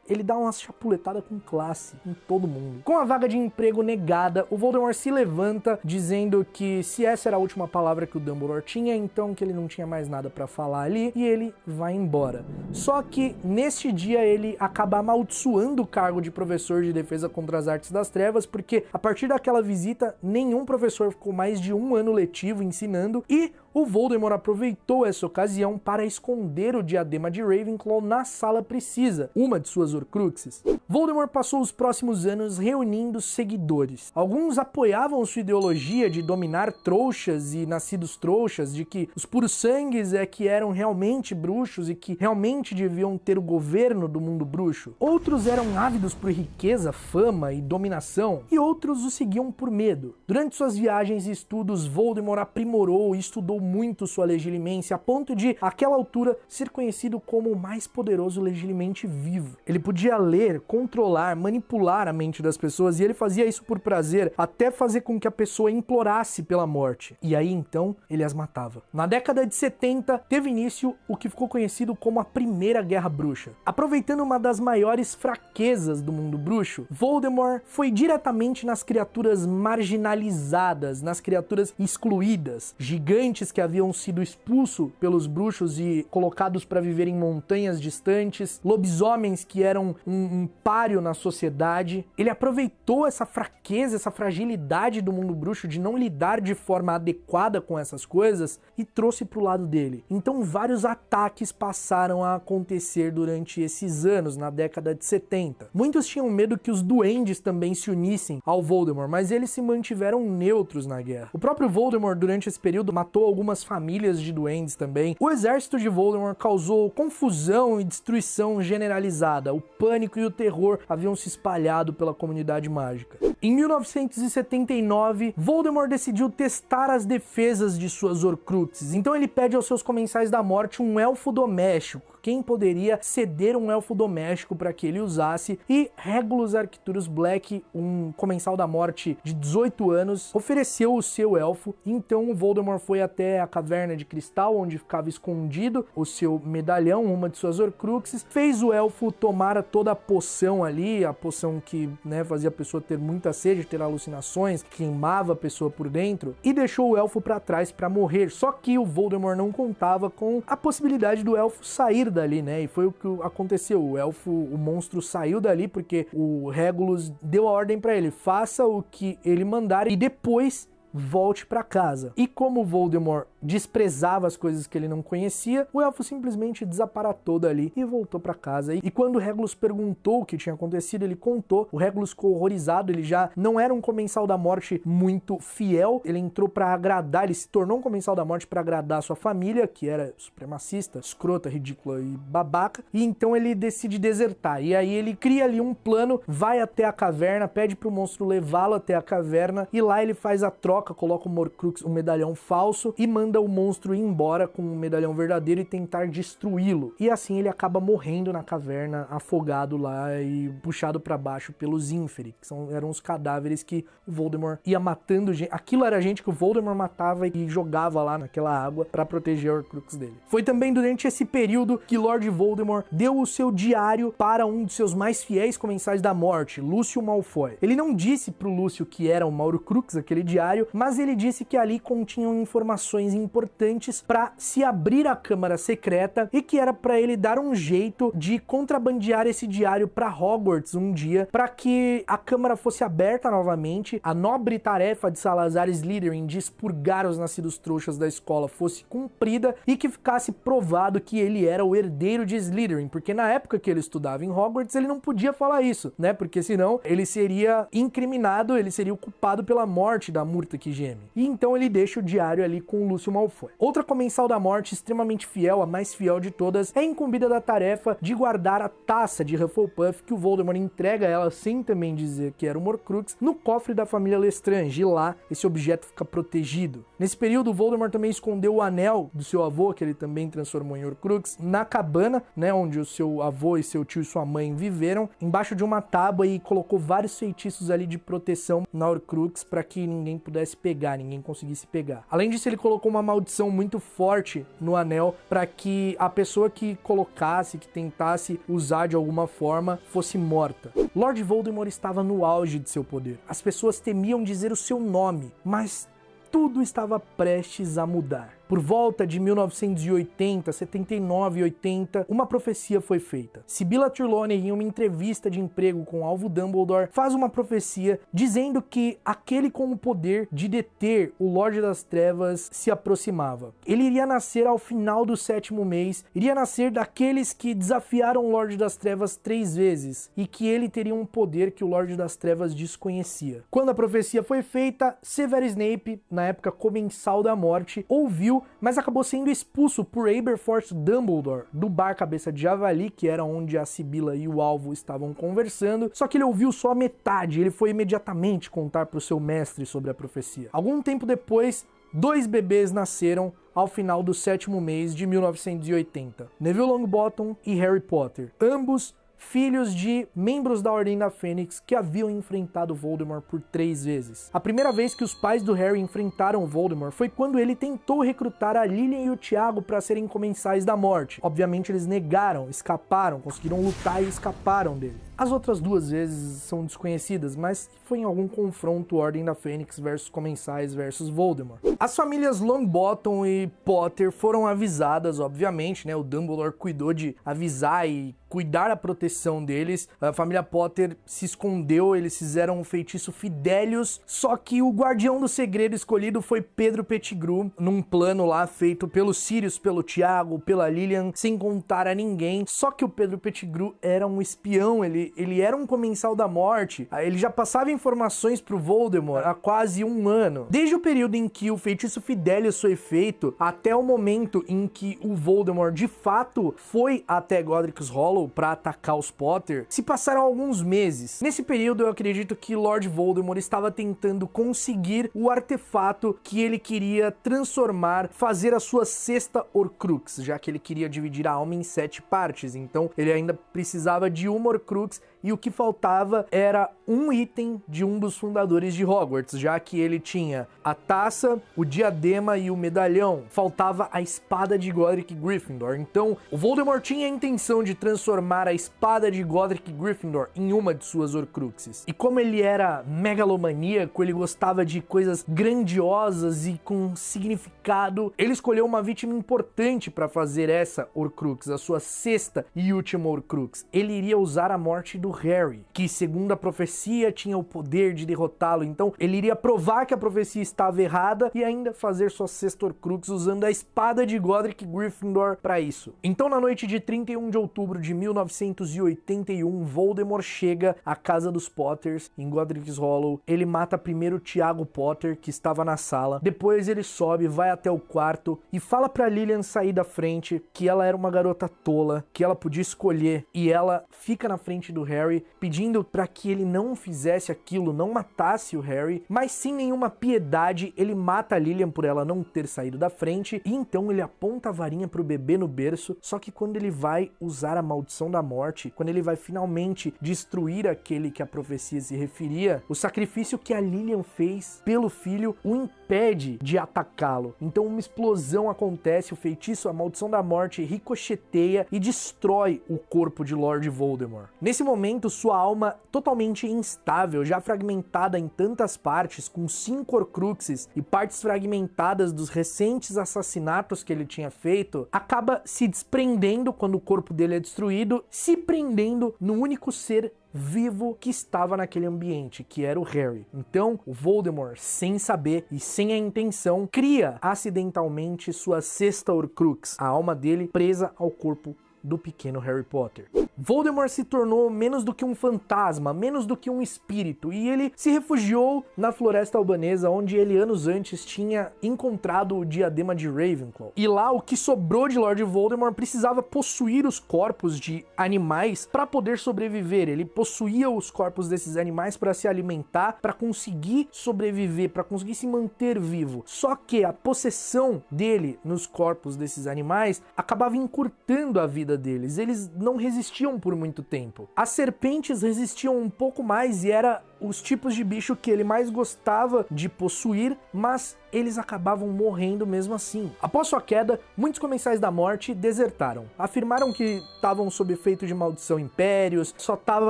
ele dá uma chapuletadas com classe em todo mundo. Com a vaga de emprego negada, o Voldemort se levanta dizendo que se essa era a última palavra que o Dumbledore tinha, então que ele não tinha mais nada pra falar ali, e ele vai embora. Só que neste dia ele acaba amaldiçoando o cargo de professor de defesa contra as artes das trevas, porque a partir daquela visita nenhum professor ficou mais de um ano letivo ensinando, e o Voldemort aproveitou essa ocasião para esconder o diadema de Ravenclaw na Sala Precisa, uma de suas Horcruxes. Voldemort passou os próximos anos reunindo seguidores. Alguns apoiavam sua ideologia de dominar trouxas e nascidos trouxas, de que os puros sangues que eram realmente bruxos e que realmente deviam ter o governo do mundo bruxo. Outros eram ávidos por riqueza, fama e dominação, e outros o seguiam por medo. Durante suas viagens e estudos, Voldemort aprimorou e estudou muito sua legilimência, a ponto de, àquela altura, ser conhecido como o mais poderoso legilimente vivo. Ele podia ler, controlar, manipular a mente das pessoas, e ele fazia isso por prazer, até fazer com que a pessoa implorasse pela morte. E aí, então, ele as matava. Na década de 70, teve início o que ficou conhecido como a Primeira Guerra Bruxa. Aproveitando uma das maiores fraquezas do mundo bruxo, Voldemort foi diretamente nas criaturas marginalizadas, nas criaturas excluídas, gigantes que haviam sido expulsos pelos bruxos e colocados para viver em montanhas distantes, lobisomens que eram um páreo na sociedade. Ele aproveitou essa fraqueza, essa fragilidade do mundo bruxo de não lidar de forma adequada com essas coisas e trouxe pro lado dele. Então vários ataques passaram a acontecer durante esses anos, na década de 70. Muitos tinham medo que os duendes também se unissem ao Voldemort, mas eles se mantiveram neutros na guerra. O próprio Voldemort, durante esse período, matou algumas famílias de duendes também. O exército de Voldemort causou confusão e destruição generalizada. O pânico e o terror haviam se espalhado pela comunidade mágica. Em 1979, Voldemort decidiu testar as defesas de suas Horcruxes. Então ele pede aos seus Comensais da Morte um elfo doméstico. Quem poderia ceder um elfo doméstico para que ele usasse, e Regulus Arcturus Black, um Comensal da Morte de 18 anos, ofereceu o seu elfo. Então o Voldemort foi até a Caverna de Cristal, onde ficava escondido o seu medalhão, uma de suas Horcruxes, fez o elfo tomar toda a poção ali, a poção que, fazia a pessoa ter muita sede, ter alucinações, queimava a pessoa por dentro, e deixou o elfo para trás para morrer. Só que o Voldemort não contava com a possibilidade do elfo sair dali, e foi o que aconteceu. O monstro saiu dali porque o Regulus deu a ordem para ele: faça o que ele mandar e depois volte para casa. E como o Voldemort desprezava as coisas que ele não conhecia, o elfo simplesmente desaparatou dali e voltou para casa. E quando o Regulus perguntou o que tinha acontecido, ele contou. O Regulus ficou horrorizado, ele já não era um Comensal da Morte muito fiel, ele entrou para agradar, ele se tornou um Comensal da Morte para agradar a sua família, que era supremacista, escrota, ridícula e babaca, e então ele decide desertar. E aí ele cria ali um plano, vai até a caverna, pede pro monstro levá-lo até a caverna, e lá ele faz a troca troca, coloca um Horcrux, um medalhão falso, e manda o monstro ir embora com o medalhão verdadeiro e tentar destruí-lo. E assim ele acaba morrendo na caverna, afogado lá e puxado pra baixo pelos Inferi, que eram os cadáveres que o Voldemort ia matando gente. Aquilo era gente que o Voldemort matava e jogava lá naquela água pra proteger o Horcrux dele. Foi também durante esse período que Lord Voldemort deu o seu diário para um dos seus mais fiéis comensais da morte, Lúcio Malfoy. Ele não disse pro Lúcio que era um Horcrux, aquele diário, mas ele disse que ali continham informações importantes para se abrir a Câmara Secreta e que era para ele dar um jeito de contrabandear esse diário para Hogwarts um dia, para que a Câmara fosse aberta novamente, a nobre tarefa de Salazar Slytherin de expurgar os nascidos trouxas da escola fosse cumprida e que ficasse provado que ele era o herdeiro de Slytherin, porque na época que ele estudava em Hogwarts ele não podia falar isso, né? Porque senão ele seria incriminado, ele seria o culpado pela morte da Murta-que geme. E então ele deixa o diário ali com o Lúcio Malfoy. Outra comensal da morte, extremamente fiel, a mais fiel de todas, é incumbida da tarefa de guardar a taça de Hufflepuff que o Voldemort entrega a ela sem também dizer que era um Horcrux no cofre da família Lestrange, e lá esse objeto fica protegido. Nesse período o Voldemort também escondeu o anel do seu avô, que ele também transformou em Horcrux, na cabana, né, onde o seu avô e seu tio e sua mãe viveram, embaixo de uma tábua, e colocou vários feitiços ali de proteção na Horcrux para que ninguém pudesse pegar, ninguém conseguisse pegar. Além disso, ele colocou uma maldição muito forte no anel para que a pessoa que colocasse, que tentasse usar de alguma forma, fosse morta. Lord Voldemort estava no auge de seu poder. As pessoas temiam dizer o seu nome, mas tudo estava prestes a mudar. Por volta de 1980, 79 e 80, uma profecia foi feita. Sibylla Trelawney, em uma entrevista de emprego com Alvo Dumbledore, faz uma profecia dizendo que aquele com o poder de deter o Lorde das Trevas se aproximava. Ele iria nascer ao final do 7º mês, iria nascer daqueles que desafiaram o Lorde das Trevas 3 vezes, e que ele teria um poder que o Lorde das Trevas desconhecia. Quando a profecia foi feita, Severus Snape, na época comensal da morte, ouviu, mas acabou sendo expulso por Aberforth Dumbledore do bar Cabeça de Javali, que era onde a Sibylla e o Alvo estavam conversando, só que ele ouviu só a metade. Ele foi imediatamente contar para o seu mestre sobre a profecia. Algum tempo depois, 2 bebês nasceram ao final do 7º mês de 1980, Neville Longbottom e Harry Potter, ambos filhos de membros da Ordem da Fênix que haviam enfrentado Voldemort por 3 vezes. A primeira vez que os pais do Harry enfrentaram Voldemort foi quando ele tentou recrutar a Lilian e o Tiago para serem comensais da morte. Obviamente eles negaram, escaparam, conseguiram lutar e escaparam dele. As outras 2 vezes são desconhecidas, mas foi em algum confronto Ordem da Fênix versus Comensais versus Voldemort. As famílias Longbottom e Potter foram avisadas, obviamente, né? O Dumbledore cuidou de avisar e cuidar da proteção deles. A família Potter se escondeu, eles fizeram um feitiço Fidelius, só que o guardião do segredo escolhido foi Pedro Pettigrew, num plano lá feito pelo Sirius, pelo Tiago, pela Lilian, sem contar a ninguém. Só que o Pedro Pettigrew era um espião, ele era um comensal da morte, ele já passava informações pro Voldemort há quase 1 ano. Desde o período em que o feitiço Fidelius foi feito, até o momento em que o Voldemort de fato foi até Godric's Hollow para atacar os Potter, se passaram alguns meses. Nesse período eu acredito que Lord Voldemort estava tentando conseguir o artefato que ele queria transformar, fazer a sua 6ª Horcrux, já que ele queria dividir a alma em 7 partes, então ele ainda precisava de uma Horcrux, e o que faltava era um item de um dos fundadores de Hogwarts, já que ele tinha a taça, o diadema e o medalhão. Faltava a espada de Godric Gryffindor. Então, o Voldemort tinha a intenção de transformar a espada de Godric Gryffindor em uma de suas Horcruxes. E como ele era megalomaníaco, ele gostava de coisas grandiosas e com significado, ele escolheu uma vítima importante para fazer essa Horcrux, a sua 6ª e última Horcrux. Ele iria usar a morte do Harry, que segundo a profecia tinha o poder de derrotá-lo. Então ele iria provar que a profecia estava errada e ainda fazer sua 6ª Horcrux usando a espada de Godric Gryffindor para isso. Então na noite de 31 de outubro de 1981, Voldemort chega à casa dos Potters em Godric's Hollow. Ele mata primeiro Tiago Potter, que estava na sala. Depois ele sobe, vai até o quarto e fala para Lilian sair da frente, que ela era uma garota tola, que ela podia escolher, e ela fica na frente do Harry Harry, pedindo para que ele não fizesse aquilo, não matasse o Harry, mas sem nenhuma piedade ele mata a Lilian por ela não ter saído da frente, e então ele aponta a varinha pro bebê no berço, só que quando ele vai usar a maldição da morte, quando ele vai finalmente destruir aquele que a profecia se referia, o sacrifício que a Lilian fez pelo filho o impede de atacá-lo. Então uma explosão acontece, o feitiço, a maldição da morte ricocheteia e destrói o corpo de Lord Voldemort. Nesse momento, sua alma totalmente instável, já fragmentada em tantas partes, com 5 Horcruxes e partes fragmentadas dos recentes assassinatos que ele tinha feito, acaba se desprendendo quando o corpo dele é destruído, se prendendo no único ser vivo que estava naquele ambiente, que era o Harry. Então, o Voldemort, sem saber e sem a intenção, cria acidentalmente sua 6ª Horcrux, a alma dele presa ao corpo do pequeno Harry Potter. Voldemort se tornou menos do que um fantasma, menos do que um espírito, e ele se refugiou na Floresta Albanesa, onde ele anos antes tinha encontrado o diadema de Ravenclaw. E lá o que sobrou de Lord Voldemort precisava possuir os corpos de animais para poder sobreviver. Ele possuía os corpos desses animais para se alimentar, para conseguir sobreviver, para conseguir se manter vivo. Só que a possessão dele nos corpos desses animais acabava encurtando a vida deles. Eles não resistiam por muito tempo. As serpentes resistiam um pouco mais e era os tipos de bicho que ele mais gostava de possuir, mas eles acabavam morrendo mesmo assim. Após sua queda, muitos comensais da morte desertaram. Afirmaram que estavam sob efeito de maldição impérios, só estavam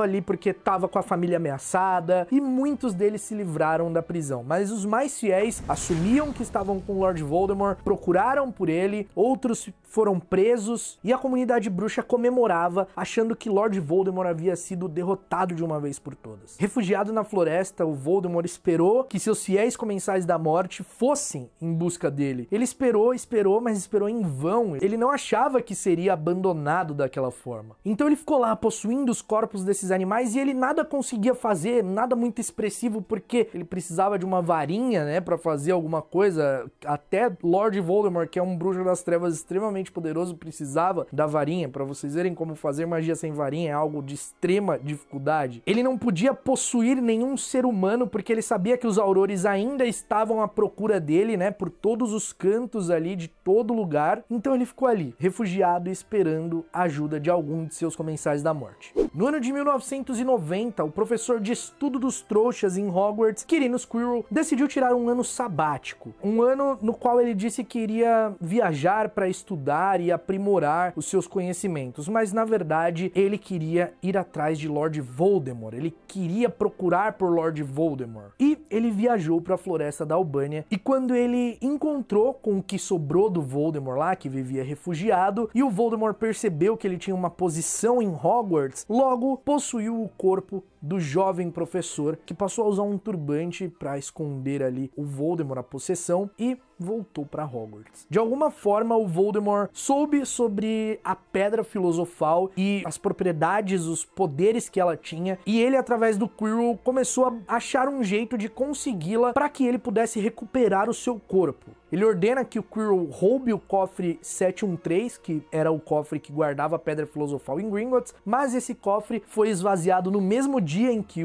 ali porque estava com a família ameaçada, e muitos deles se livraram da prisão. Mas os mais fiéis assumiam que estavam com Lord Voldemort, procuraram por ele, outros foram presos, e a comunidade bruxa comemorava, achando que Lord Voldemort havia sido derrotado de uma vez por todas. Refugiado na floresta, o Voldemort esperou que seus fiéis comensais da morte fossem em busca dele. Ele esperou, mas esperou em vão. Ele não achava que seria abandonado daquela forma. Então ele ficou lá possuindo os corpos desses animais e ele nada conseguia fazer, nada muito expressivo, porque ele precisava de uma varinha, né, para fazer alguma coisa. Até Lord Voldemort, que é um bruxo das trevas extremamente poderoso, precisava da varinha. Para vocês verem como fazer magia sem varinha é algo de extrema dificuldade. Ele não podia possuir nenhum ser humano, porque ele sabia que os aurores ainda estavam à procura dele, né, por todos os cantos ali, de todo lugar. Então ele ficou ali, refugiado, esperando a ajuda de algum de seus comensais da morte. No ano de 1990, o professor de estudo dos trouxas em Hogwarts, Quirinus Quirrell, decidiu tirar um ano sabático. Um ano no qual ele disse que iria viajar para estudar e aprimorar os seus conhecimentos, mas na verdade ele queria ir atrás de Lord Voldemort, ele queria procurar por Lord Voldemort. E ele viajou para a Floresta da Albânia, e quando ele encontrou com o que sobrou do Voldemort lá, que vivia refugiado, e o Voldemort percebeu que ele tinha uma posição em Hogwarts, logo possuiu o corpo do jovem professor, que passou a usar um turbante para esconder ali o Voldemort, a possessão, e voltou para Hogwarts. De alguma forma, o Voldemort soube sobre a Pedra Filosofal e as propriedades, os poderes que ela tinha, e ele, através do Quirrell, começou a achar um jeito de consegui-la para que ele pudesse recuperar o seu corpo. Ele ordena que o Quirrell roube o cofre 713, que era o cofre que guardava a Pedra Filosofal em Gringotts, mas esse cofre foi esvaziado no mesmo dia em que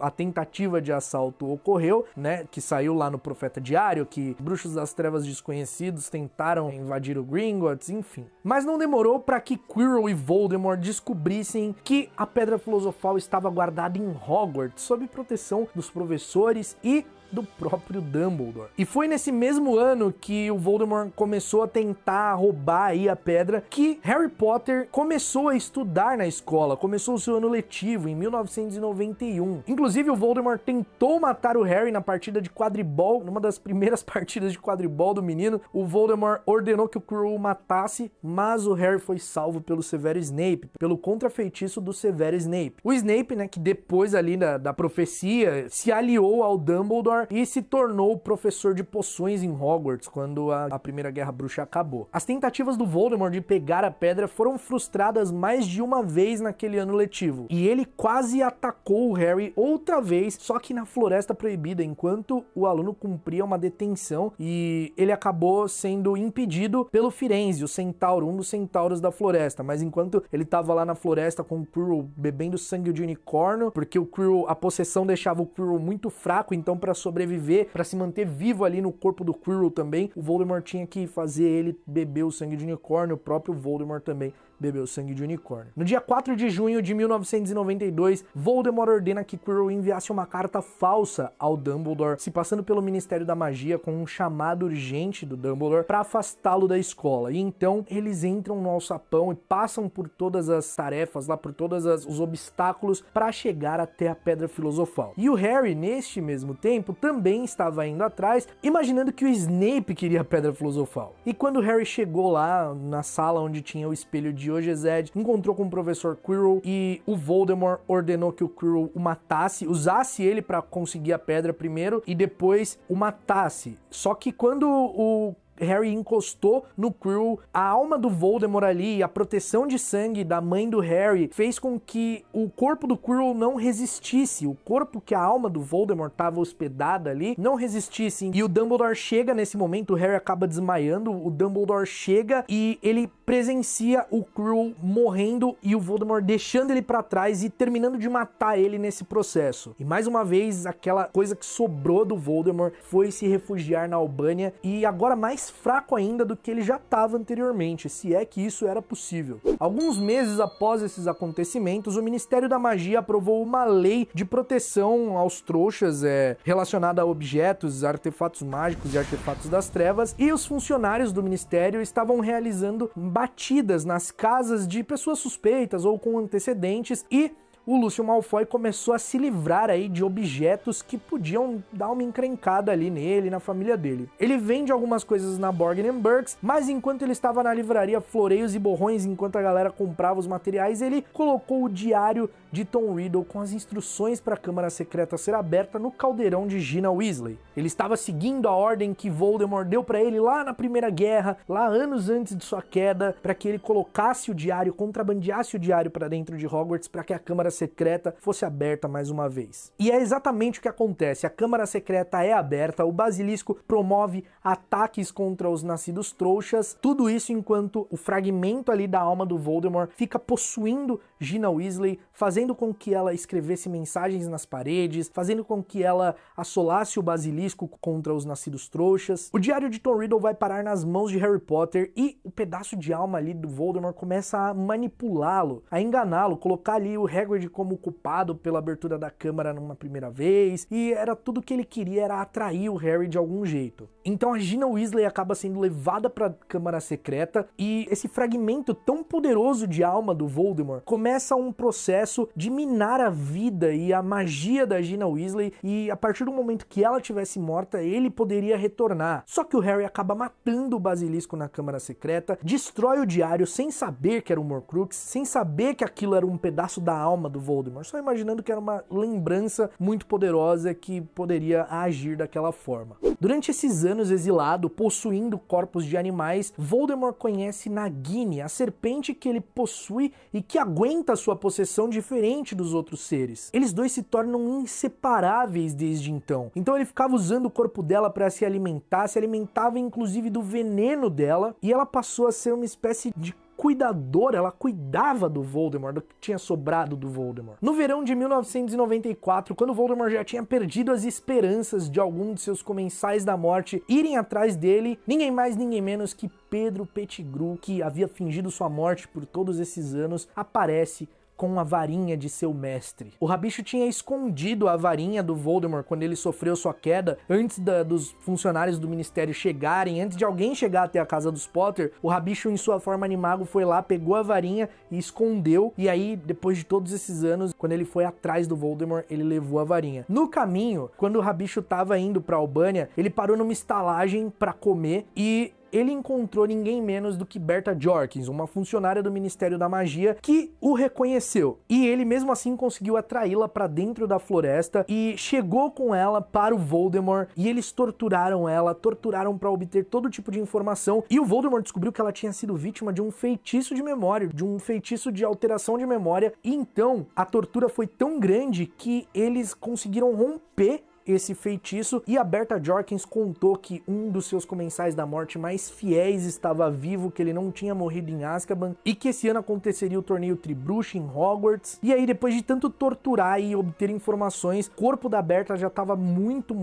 a tentativa de assalto ocorreu, né, que saiu lá no Profeta Diário, que bruxos das trevas desconhecidos tentaram invadir o Gringotts, enfim. Mas não demorou para que Quirrell e Voldemort descobrissem que a Pedra Filosofal estava guardada em Hogwarts, sob proteção dos professores e do próprio Dumbledore. E foi nesse mesmo ano que o Voldemort começou a tentar roubar aí a pedra, que Harry Potter começou a estudar na escola, começou o seu ano letivo em 1991. Inclusive o Voldemort tentou matar o Harry na partida de quadribol, numa das primeiras partidas de quadribol do menino. O Voldemort ordenou que o Quirrell o matasse, mas o Harry foi salvo pelo Severo Snape, pelo contrafeitiço do Severo Snape. O Snape, né, que depois ali da profecia se aliou ao Dumbledore e se tornou professor de poções em Hogwarts, Hogwarts quando a Primeira Guerra Bruxa acabou. As tentativas do Voldemort de pegar a pedra foram frustradas mais de uma vez naquele ano letivo, e ele quase atacou o Harry outra vez, só que na Floresta Proibida, enquanto o aluno cumpria uma detenção, e ele acabou sendo impedido pelo Firenze, o centauro, um dos centauros da floresta, mas enquanto ele estava lá na floresta com o Quirrell bebendo sangue de unicórnio, porque o Quirrell, a possessão deixava o Quirrell muito fraco, então para sobreviver, para se manter vivo ali no corpo do Quirrell também, o Voldemort tinha que fazer ele beber o sangue de unicórnio, o próprio Voldemort também bebeu sangue de unicórnio. No dia 4 de junho de 1992, Voldemort ordena que Quirrell enviasse uma carta falsa ao Dumbledore, se passando pelo Ministério da Magia com um chamado urgente do Dumbledore para afastá-lo da escola. E então eles entram no alçapão e passam por todas as tarefas, lá por todos os obstáculos para chegar até a Pedra Filosofal. E o Harry, neste mesmo tempo, também estava indo atrás, imaginando que o Snape queria a Pedra Filosofal. E quando o Harry chegou lá na sala onde tinha o espelho de Diogezed, encontrou com o professor Quirrell e o Voldemort ordenou que o Quirrell o matasse, usasse ele para conseguir a pedra primeiro e depois o matasse. Só que quando o Harry encostou no Quirrell, a alma do Voldemort ali, a proteção de sangue da mãe do Harry, fez com que o corpo do Quirrell não resistisse, o corpo que a alma do Voldemort estava hospedada ali, não resistisse. E o Dumbledore chega nesse momento, o Harry acaba desmaiando, o Dumbledore chega e ele presencia o Quirrell morrendo e o Voldemort deixando ele pra trás e terminando de matar ele nesse processo. E mais uma vez, aquela coisa que sobrou do Voldemort foi se refugiar na Albânia, e agora mais fraco ainda do que ele já estava anteriormente, se é que isso era possível. Alguns meses após esses acontecimentos, o Ministério da Magia aprovou uma lei de proteção aos trouxas relacionada a objetos, artefatos mágicos e artefatos das trevas, e os funcionários do Ministério estavam realizando batidas nas casas de pessoas suspeitas ou com antecedentes, e o Lúcio Malfoy começou a se livrar aí de objetos que podiam dar uma encrencada ali nele, na família dele. Ele vende algumas coisas na Borgin & Burkes, mas enquanto ele estava na livraria Floreios e Borrões, enquanto a galera comprava os materiais, ele colocou o diário de Tom Riddle com as instruções para a Câmara Secreta ser aberta no caldeirão de Gina Weasley. Ele estava seguindo a ordem que Voldemort deu para ele lá na Primeira Guerra, lá anos antes de sua queda, para que ele colocasse o diário, contrabandeasse o diário para dentro de Hogwarts, para que a Câmara Secreta fosse aberta mais uma vez. E é exatamente o que acontece. A Câmara Secreta é aberta, o Basilisco promove ataques contra os nascidos trouxas, tudo isso enquanto o fragmento ali da alma do Voldemort fica possuindo Gina Weasley, fazendo com que ela escrevesse mensagens nas paredes, fazendo com que ela assolasse o Basilisco contra os nascidos trouxas. O diário de Tom Riddle vai parar nas mãos de Harry Potter e o pedaço de alma ali do Voldemort começa a manipulá-lo, a enganá-lo, colocar ali o Hagrid como culpado pela abertura da Câmara numa primeira vez, e era tudo que ele queria, era atrair o Harry de algum jeito. Então a Gina Weasley acaba sendo levada para a Câmara Secreta, e esse fragmento tão poderoso de alma do Voldemort começa um processo de minar a vida e a magia da Gina Weasley, e a partir do momento que ela tivesse morta, ele poderia retornar. Só que o Harry acaba matando o Basilisco na Câmara Secreta, destrói o diário sem saber que era um Horcrux, sem saber que aquilo era um pedaço da alma do Voldemort, só imaginando que era uma lembrança muito poderosa que poderia agir daquela forma. Durante esses anos exilado, possuindo corpos de animais, Voldemort conhece Nagini, a serpente que ele possui e que aguenta sua possessão diferente dos outros seres. Eles dois se tornam inseparáveis desde então. Então ele ficava usando o corpo dela para se alimentava inclusive do veneno dela, e ela passou a ser uma espécie de cuidadora, ela cuidava do Voldemort, do que tinha sobrado do Voldemort. No verão de 1994, quando Voldemort já tinha perdido as esperanças de algum de seus comensais da morte irem atrás dele, ninguém mais, ninguém menos que Pedro Pettigrew, que havia fingido sua morte por todos esses anos, aparece com a varinha de seu mestre. O Rabicho tinha escondido a varinha do Voldemort quando ele sofreu sua queda, antes dos funcionários do Ministério chegarem, antes de alguém chegar até a casa dos Potter. O Rabicho, em sua forma animago, foi lá, pegou a varinha e escondeu, e aí, depois de todos esses anos, quando ele foi atrás do Voldemort, ele levou a varinha. No caminho, quando o Rabicho tava indo pra Albânia, ele parou numa estalagem pra comer, e ele encontrou ninguém menos do que Berta Jorkins, uma funcionária do Ministério da Magia, que o reconheceu. E ele mesmo assim conseguiu atraí-la para dentro da floresta e chegou com ela para o Voldemort, e eles torturaram ela, torturaram para obter todo tipo de informação, e o Voldemort descobriu que ela tinha sido vítima de um feitiço de memória, de um feitiço de alteração de memória, e então a tortura foi tão grande que eles conseguiram romper esse feitiço, e a Berta Jorkins contou que um dos seus comensais da morte mais fiéis estava vivo, que ele não tinha morrido em Azkaban, e que esse ano aconteceria o torneio Tribruxo em Hogwarts. E aí, depois de tanto torturar e obter informações, o corpo da Berta já estava muito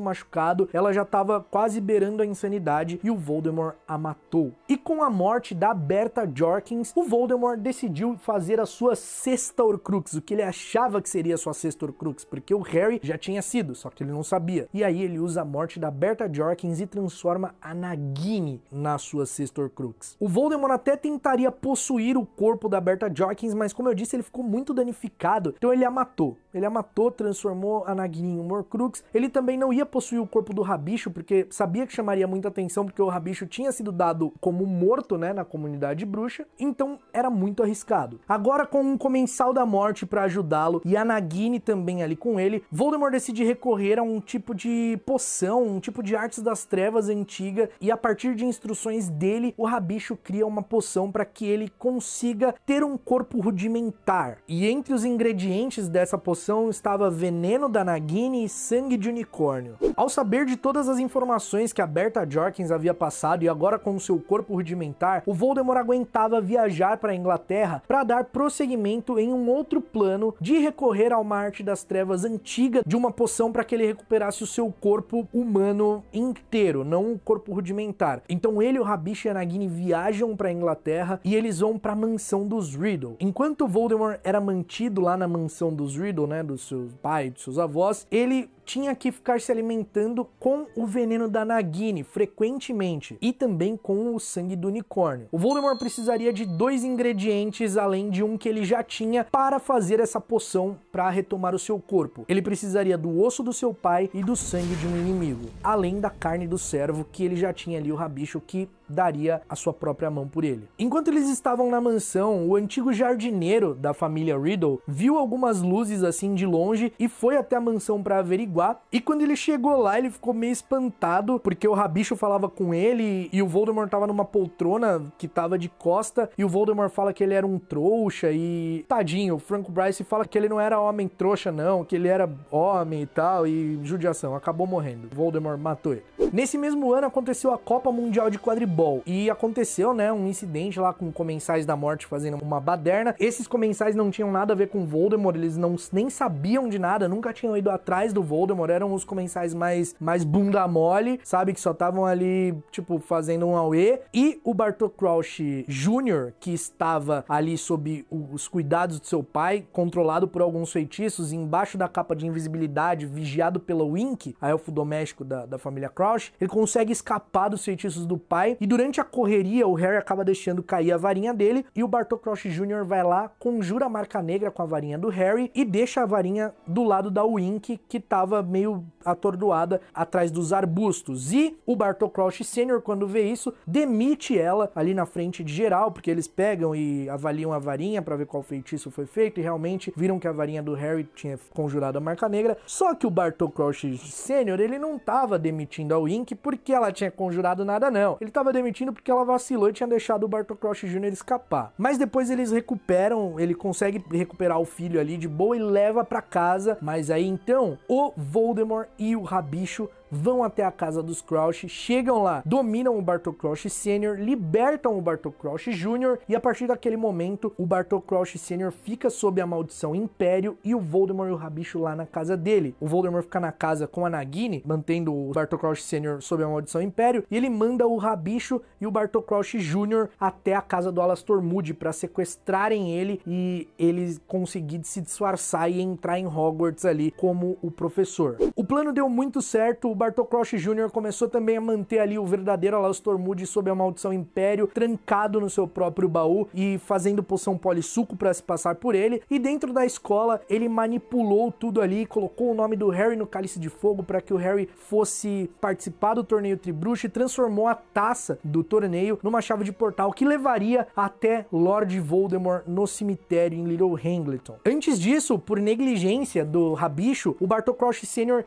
machucado, ela já estava quase beirando a insanidade, e o Voldemort a matou. E com a morte da Berta Jorkins, o Voldemort decidiu fazer a sua sexta Horcrux, o que ele achava que seria a sua sexta Horcrux, porque o Harry já tinha sido, só que ele não sabia. E aí ele usa a morte da Berta Jorkins e transforma a Nagini na sua sexta Horcrux. O Voldemort até tentaria possuir o corpo da Berta Jorkins, mas como eu disse, ele ficou muito danificado, então ele a matou. Ele a matou, transformou a Nagini em uma Horcrux. Ele também não ia possuir o corpo do Rabicho, porque sabia que chamaria muita atenção, porque o Rabicho tinha sido dado como morto, né, na comunidade bruxa, então era muito arriscado. Agora, com um comensal da morte para ajudá-lo e a Nagini também ali com ele, Voldemort decide recorrer a um tipo de poção, um tipo de artes das trevas antiga, e a partir de instruções dele, o Rabicho cria uma poção para que ele consiga ter um corpo rudimentar. E entre os ingredientes dessa poção estava veneno da Nagini e sangue de unicórnio. Ao saber de todas as informações que a Berta Jorkins havia passado, e agora com seu corpo rudimentar, o Voldemort aguentava viajar para a Inglaterra para dar prosseguimento em um outro plano de recorrer a uma arte das trevas antiga de uma poção para que ele recuperasse o seu corpo humano inteiro, não o corpo rudimentar. Então ele, o Rabicho e a Nagini viajam para a Inglaterra e eles vão para a mansão dos Riddle. Enquanto o Voldemort era mantido lá na mansão dos Riddle, né, dos seus pais, dos seus avós, ele tinha que ficar se alimentando com o veneno da Nagini frequentemente e também com o sangue do unicórnio. O Voldemort precisaria de 2 ingredientes além de um que ele já tinha para fazer essa poção para retomar o seu corpo. Ele precisaria do osso do seu pai e do sangue de um inimigo, além da carne do servo que ele já tinha ali, o Rabicho, que daria a sua própria mão por ele. Enquanto eles estavam na mansão, o antigo jardineiro da família Riddle viu algumas luzes assim de longe e foi até a mansão para averiguar, e quando ele chegou lá, ele ficou meio espantado, porque o Rabicho falava com ele e o Voldemort tava numa poltrona que tava de costa, e o Voldemort fala que ele era um trouxa, e tadinho, o Franco Bryce fala que ele não era homem trouxa não, que ele era homem e tal, e judiação, acabou morrendo. Voldemort matou ele. Nesse mesmo ano aconteceu a Copa Mundial de Quadribol, e aconteceu, né, um incidente lá com comensais da morte fazendo uma baderna. Esses comensais não tinham nada a ver com Voldemort, eles nem sabiam de nada, nunca tinham ido atrás do Voldemort, eram os comensais mais bunda mole, sabe, que só estavam ali, tipo, fazendo um auê. E o Bartô Crouch Jr., que estava ali sob os cuidados do seu pai, controlado por alguns feitiços, embaixo da capa de invisibilidade, vigiado pela Wink, a elfo doméstico da família Crouch, ele consegue escapar dos feitiços do pai, e durante a correria, o Harry acaba deixando cair a varinha dele, e o Bartô Crouch Jr. vai lá, conjura a marca negra com a varinha do Harry, e deixa a varinha do lado da Wink, que tava meio atordoada atrás dos arbustos. E o Bartô Crouch Sr., quando vê isso, demite ela ali na frente de geral, porque eles pegam e avaliam a varinha para ver qual feitiço foi feito, e realmente viram que a varinha do Harry tinha conjurado a marca negra. Só que o Bartô Crouch Sr., ele não tava demitindo a Wink porque ela tinha conjurado nada, não. Ele tava demitindo porque ela vacilou e tinha deixado o Bartô Crouch Jr. escapar. Mas depois eles recuperam, ele consegue recuperar o filho ali de boa e leva para casa. Mas aí então o Voldemort e o Rabicho vão até a casa dos Crouch, chegam lá, dominam o Bartô Crouch Sr., libertam o Bartô Crouch Jr., e a partir daquele momento o Bartô Crouch Sr. fica sob a maldição Império e o Voldemort e o Rabicho lá na casa dele. O Voldemort fica na casa com a Nagini, mantendo o Bartô Crouch Sr. sob a maldição Império, e ele manda o Rabicho e o Bartô Crouch Jr. até a casa do Alastor Moody para sequestrarem ele e ele conseguir se disfarçar e entrar em Hogwarts ali como o professor. O plano deu muito certo, o Bartol Crouch Jr. começou também a manter ali o verdadeiro Alastor Moody sob a maldição Império, trancado no seu próprio baú e fazendo poção polissuco para se passar por ele. E dentro da escola, ele manipulou tudo ali, colocou o nome do Harry no Cálice de Fogo para que o Harry fosse participar do torneio Tribruxo e transformou a taça do torneio numa chave de portal que levaria até Lord Voldemort no cemitério em Little Hangleton. Antes disso, por negligência do Rabicho, o Bartol Crouch Sr.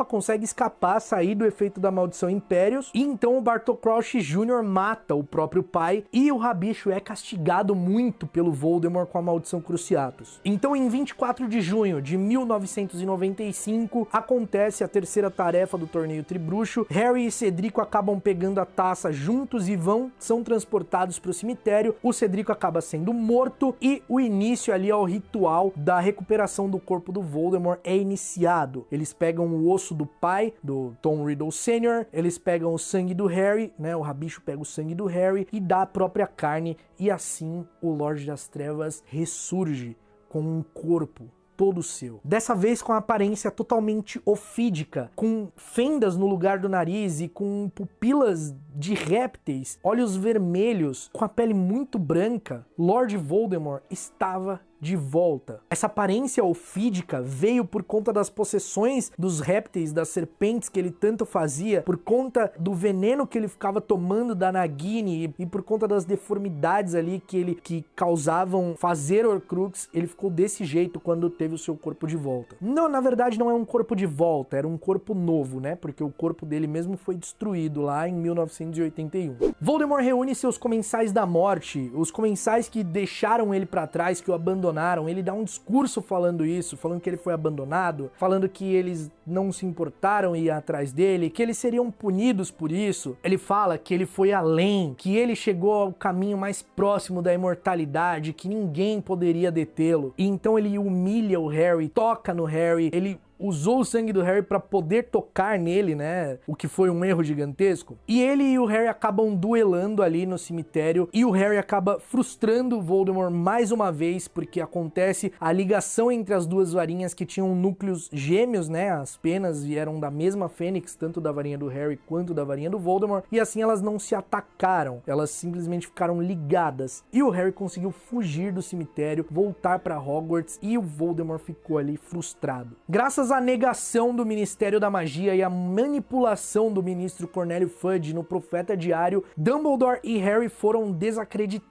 consegue escapar, sair do efeito da maldição Impérios, e então o Bartol Crouch Jr. mata o próprio pai e o Rabicho é castigado muito pelo Voldemort com a maldição Cruciatus. Então em 24 de junho de 1995 acontece a terceira tarefa do torneio Tribruxo. Harry e Cedrico acabam pegando a taça juntos e são transportados para o cemitério. O Cedrico acaba sendo morto e o início ali ao ritual da recuperação do corpo do Voldemort é iniciado. Eles pegam o osso do pai, do Tom Riddle Sr., eles pegam o sangue do Harry, né? O Rabicho pega o sangue do Harry e dá a própria carne, e assim o Lorde das Trevas ressurge com um corpo todo seu. Dessa vez com a aparência totalmente ofídica, com fendas no lugar do nariz e com pupilas de répteis, olhos vermelhos, com a pele muito branca. Lord Voldemort estava de volta. Essa aparência ofídica veio por conta das possessões dos répteis, das serpentes que ele tanto fazia, por conta do veneno que ele ficava tomando da Nagini e por conta das deformidades ali que causavam fazer Horcrux. Ele ficou desse jeito quando teve o seu corpo de volta. Não, na verdade não é um corpo de volta, era um corpo novo, né? Porque o corpo dele mesmo foi destruído lá em 1981. Voldemort reúne seus comensais da morte, os comensais que deixaram ele pra trás, que o abandonaram. Ele dá um discurso falando isso, falando que ele foi abandonado, falando que eles não se importaram em ir atrás dele, que eles seriam punidos por isso. Ele fala que ele foi além, que ele chegou ao caminho mais próximo da imortalidade, que ninguém poderia detê-lo. E então ele humilha o Harry, toca no Harry, ele usou o sangue do Harry para poder tocar nele, né? O que foi um erro gigantesco. E ele e o Harry acabam duelando ali no cemitério e o Harry acaba frustrando o Voldemort mais uma vez, porque acontece a ligação entre as duas varinhas que tinham núcleos gêmeos, né? As penas vieram da mesma fênix, tanto da varinha do Harry quanto da varinha do Voldemort, e assim elas não se atacaram, elas simplesmente ficaram ligadas. E o Harry conseguiu fugir do cemitério, voltar para Hogwarts, e o Voldemort ficou ali frustrado. Graças à negação do Ministério da Magia e à manipulação do ministro Cornélio Fudge no Profeta Diário, Dumbledore e Harry foram desacreditados.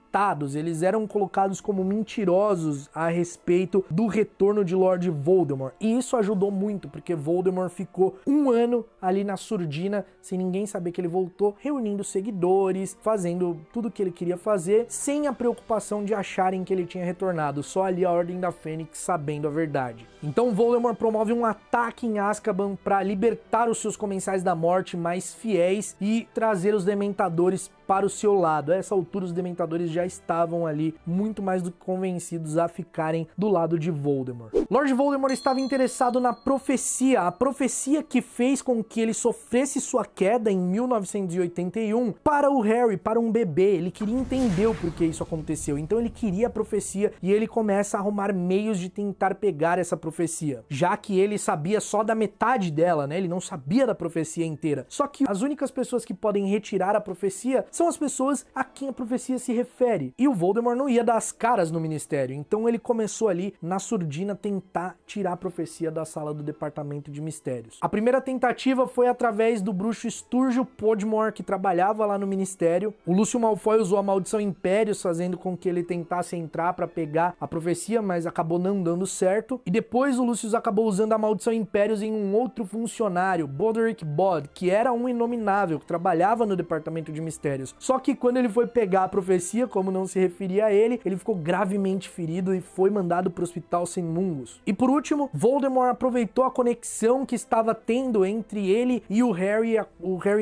Eles eram colocados como mentirosos a respeito do retorno de Lord Voldemort. E isso ajudou muito, porque Voldemort ficou um ano ali na surdina, sem ninguém saber que ele voltou, reunindo seguidores, fazendo tudo o que ele queria fazer, sem a preocupação de acharem que ele tinha retornado, só ali a Ordem da Fênix sabendo a verdade. Então Voldemort promove um ataque em Azkaban para libertar os seus comensais da morte mais fiéis e trazer os Dementadores para o seu lado. A essa altura os Dementadores já estavam ali muito mais do que convencidos a ficarem do lado de Voldemort. Lord Voldemort estava interessado na profecia, a profecia que fez com que ele sofresse sua queda em 1981 para o Harry, para um bebê. Ele queria entender o porquê isso aconteceu, então ele queria a profecia e ele começa a arrumar meios de tentar pegar essa profecia, já que ele sabia só da metade dela, né? Ele não sabia da profecia inteira. Só que as únicas pessoas que podem retirar a profecia são as pessoas a quem a profecia se refere. E o Voldemort não ia dar as caras no ministério, então ele começou ali na surdina tentar tirar a profecia da sala do departamento de mistérios. A primeira tentativa foi através do bruxo Sturgill Podmore, que trabalhava lá no ministério. O Lúcio Malfoy usou a maldição Impérios, fazendo com que ele tentasse entrar para pegar a profecia, mas acabou não dando certo. E depois o Lucius acabou usando a maldição Impérios em um outro funcionário, Boderick Bod, que era um inominável, que trabalhava no departamento de mistérios. Só que quando ele foi pegar a profecia, como não se referia a ele, ele ficou gravemente ferido e foi mandado para o hospital sem Mungus. E por último, Voldemort aproveitou a conexão que estava tendo entre ele e o Harry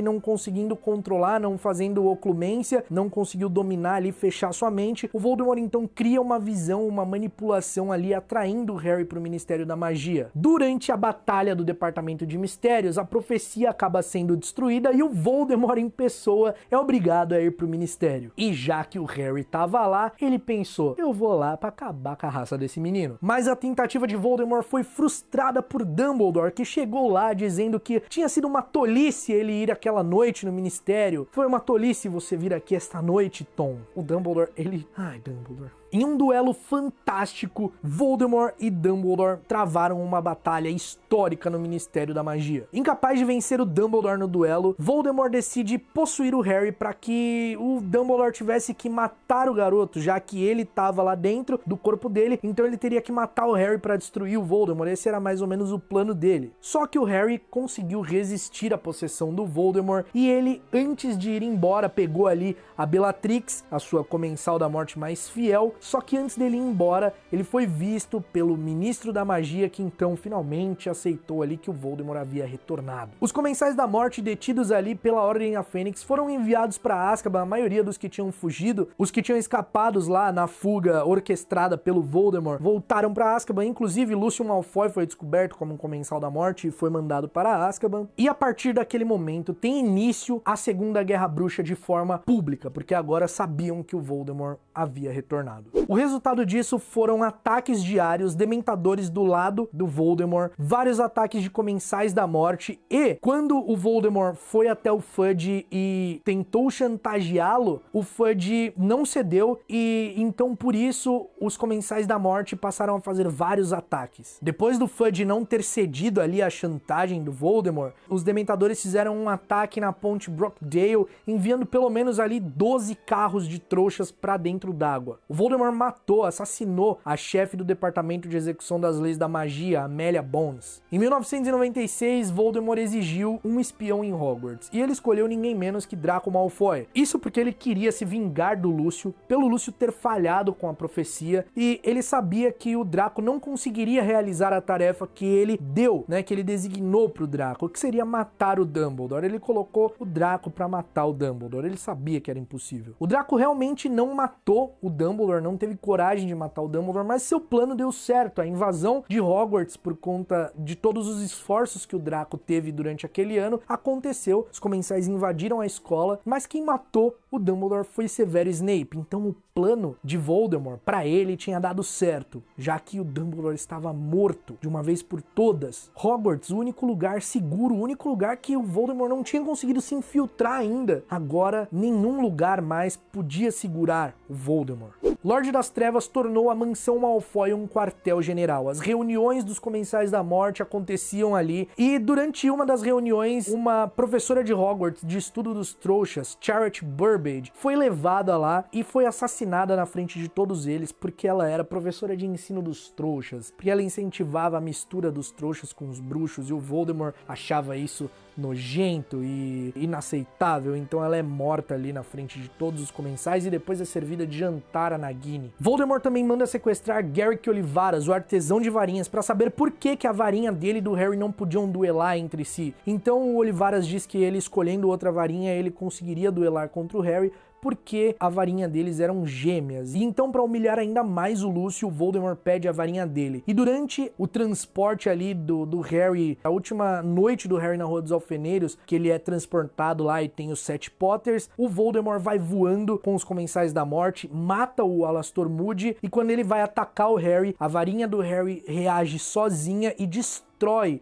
não conseguindo controlar, não fazendo oclumência, não conseguiu dominar ali, fechar sua mente. O Voldemort então cria uma visão, uma manipulação ali, atraindo o Harry para o Ministério da Magia. Durante a batalha do Departamento de Mistérios, a profecia acaba sendo destruída e o Voldemort em pessoa é obrigado obrigado a ir pro ministério. E já que o Harry tava lá, ele pensou, eu vou lá pra acabar com a raça desse menino. Mas a tentativa de Voldemort foi frustrada por Dumbledore, que chegou lá dizendo que tinha sido uma tolice ele ir aquela noite no ministério. Foi uma tolice você vir aqui esta noite, Tom. O Dumbledore, ele... Ai, Dumbledore. Em um duelo fantástico, Voldemort e Dumbledore travaram uma batalha histórica no Ministério da Magia. Incapaz de vencer o Dumbledore no duelo, Voldemort decide possuir o Harry para que o Dumbledore tivesse que matar o garoto, já que ele estava lá dentro do corpo dele, então ele teria que matar o Harry para destruir o Voldemort. Esse era mais ou menos o plano dele. Só que o Harry conseguiu resistir à possessão do Voldemort e ele, antes de ir embora, pegou ali a Bellatrix, a sua comensal da morte mais fiel. Só que antes dele ir embora, ele foi visto pelo Ministro da Magia, que então finalmente aceitou ali que o Voldemort havia retornado. Os Comensais da Morte detidos ali pela Ordem da Fênix foram enviados para Azkaban, a maioria dos que tinham fugido, os que tinham escapados lá na fuga orquestrada pelo Voldemort, voltaram para Azkaban, inclusive Lúcio Malfoy foi descoberto como um Comensal da Morte e foi mandado para Azkaban. E a partir daquele momento tem início a Segunda Guerra Bruxa de forma pública, porque agora sabiam que o Voldemort havia retornado. O resultado disso foram ataques diários, dementadores do lado do Voldemort, vários ataques de Comensais da Morte e quando o Voldemort foi até o Fudge e tentou chantageá-lo, o Fudge não cedeu e então por isso os Comensais da Morte passaram a fazer vários ataques. Depois do Fudge não ter cedido ali a chantagem do Voldemort, os dementadores fizeram um ataque na ponte Brockdale, enviando pelo menos ali 12 carros de trouxas para dentro d'água. O Voldemort matou, assassinou a chefe do Departamento de Execução das Leis da Magia, Amelia Bones. Em 1996, Voldemort exigiu um espião em Hogwarts, e ele escolheu ninguém menos que Draco Malfoy. Isso porque ele queria se vingar do Lúcio, pelo Lúcio ter falhado com a profecia, e ele sabia que o Draco não conseguiria realizar a tarefa que ele deu, né, que ele designou pro Draco, que seria matar o Dumbledore. Ele colocou o Draco pra matar o Dumbledore, ele sabia que era impossível. O Draco realmente não matou o Dumbledore, não teve coragem de matar o Dumbledore, mas seu plano deu certo. A invasão de Hogwarts, por conta de todos os esforços que o Draco teve durante aquele ano, aconteceu. Os Comensais invadiram a escola, mas quem matou o Dumbledore foi Severo Snape. Então o plano de Voldemort para ele tinha dado certo, já que o Dumbledore estava morto de uma vez por todas. Hogwarts, o único lugar seguro, o único lugar que o Voldemort não tinha conseguido se infiltrar ainda. Agora, nenhum lugar mais podia segurar o Voldemort. Lorde das Trevas tornou a Mansão Malfoy um quartel-general. As reuniões dos Comensais da Morte aconteciam ali e durante uma das reuniões, uma professora de Hogwarts de estudo dos trouxas, Charity Burbage, foi levada lá e foi assassinada na frente de todos eles porque ela era professora de ensino dos trouxas, porque ela incentivava a mistura dos trouxas com os bruxos e o Voldemort achava isso nojento e inaceitável, então ela é morta ali na frente de todos os comensais e depois é servida de jantar a Nagini. Voldemort também manda sequestrar Garrick Olivaras, o artesão de varinhas, para saber por que a varinha dele e do Harry não podiam duelar entre si. Então o Olivaras diz que ele escolhendo outra varinha, ele conseguiria duelar contra o Harry, porque a varinha deles eram gêmeas. E então, para humilhar ainda mais o Lúcio, o Voldemort pede a varinha dele. E durante o transporte ali do Harry, a última noite do Harry na Rua dos Alfeneiros, que ele é transportado lá e tem os 7 Potters, o Voldemort vai voando com os Comensais da Morte, mata o Alastor Moody, e quando ele vai atacar o Harry, a varinha do Harry reage sozinha e destrói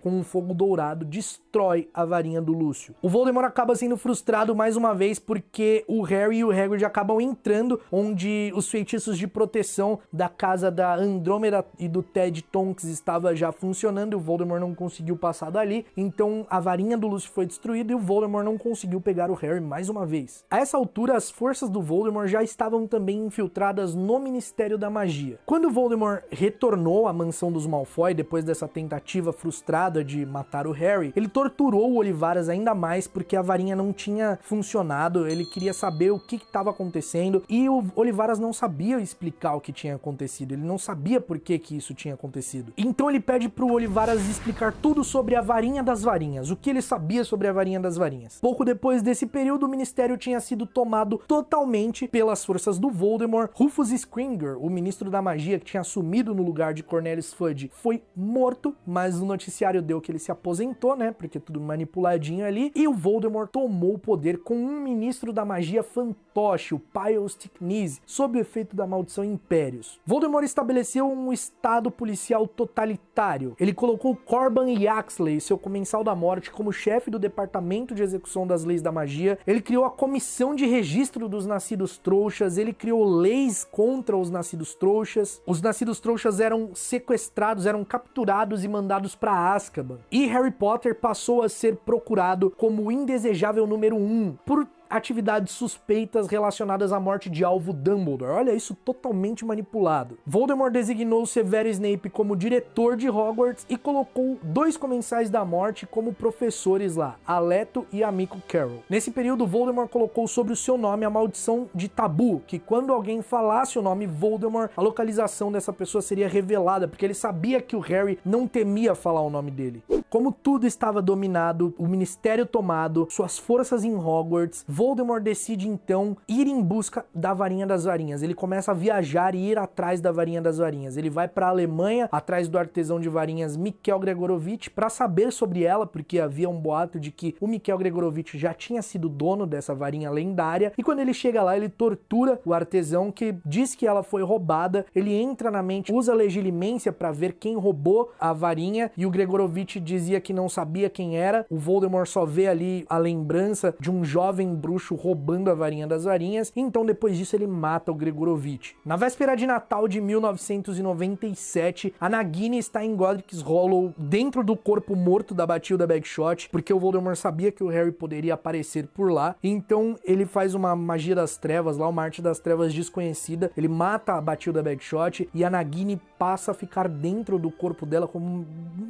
com um fogo dourado, destrói a varinha do Lúcio. O Voldemort acaba sendo frustrado mais uma vez porque o Harry e o Hagrid acabam entrando onde os feitiços de proteção da casa da Andrômeda e do Ted Tonks estava já funcionando e o Voldemort não conseguiu passar dali, então a varinha do Lúcio foi destruída e o Voldemort não conseguiu pegar o Harry mais uma vez. A essa altura, as forças do Voldemort já estavam também infiltradas no Ministério da Magia. Quando o Voldemort retornou à mansão dos Malfoy, depois dessa tentativa frustrada de matar o Harry, ele torturou o Olivaras ainda mais porque a varinha não tinha funcionado, ele queria saber o que estava acontecendo e o Olivaras não sabia explicar o que tinha acontecido, ele não sabia por que isso tinha acontecido. Então ele pede pro Olivaras explicar tudo sobre a varinha das varinhas, o que ele sabia sobre a varinha das varinhas. Pouco depois desse período, o Ministério tinha sido tomado totalmente pelas forças do Voldemort. Rufus Scringer, o Ministro da Magia que tinha assumido no lugar de Cornelius Fudge, foi morto, mas o noticiário deu que ele se aposentou, né, porque tudo manipuladinho ali, e o Voldemort tomou o poder com um ministro da magia fantoche, o Piles Ticnise, sob o efeito da maldição Impérios. Voldemort estabeleceu um estado policial totalitário. Ele colocou Corban Yaxley, seu comensal da morte, como chefe do departamento de execução das leis da magia. Ele criou a comissão de registro dos nascidos trouxas, ele criou leis contra os nascidos trouxas. Os nascidos trouxas eram sequestrados, eram capturados e mandados para Azkaban. E Harry Potter passou a ser procurado como o indesejável número 1 por atividades suspeitas relacionadas à morte de alvo Dumbledore. Olha isso, totalmente manipulado. Voldemort designou Severus Snape como diretor de Hogwarts e colocou 2 comensais da morte como professores lá, Aleto e Amico Carroll. Nesse período, Voldemort colocou sobre o seu nome a maldição de tabu, que quando alguém falasse o nome Voldemort, a localização dessa pessoa seria revelada, porque ele sabia que o Harry não temia falar o nome dele. Como tudo estava dominado, o ministério tomado, suas forças em Hogwarts, Voldemort decide então ir em busca da Varinha das Varinhas. Ele começa a viajar e ir atrás da Varinha das Varinhas. Ele vai para a Alemanha atrás do artesão de varinhas Mikhail Gregorovitch para saber sobre ela, porque havia um boato de que o Mikhail Gregorovitch já tinha sido dono dessa varinha lendária. E quando ele chega lá, ele tortura o artesão, que diz que ela foi roubada. Ele entra na mente, usa legilimência para ver quem roubou a varinha, e o Gregorovitch dizia que não sabia quem era. O Voldemort só vê ali a lembrança de um jovem bruxo roubando a Varinha das Varinhas, então depois disso ele mata o Gregorovitch. Na véspera de Natal de 1997, a Nagini está em Godric's Hollow, dentro do corpo morto da Bathilda Bagshot, porque o Voldemort sabia que o Harry poderia aparecer por lá, então ele faz uma magia das trevas lá, uma arte das trevas desconhecida, ele mata a Bathilda Bagshot e a Nagini passa a ficar dentro do corpo dela,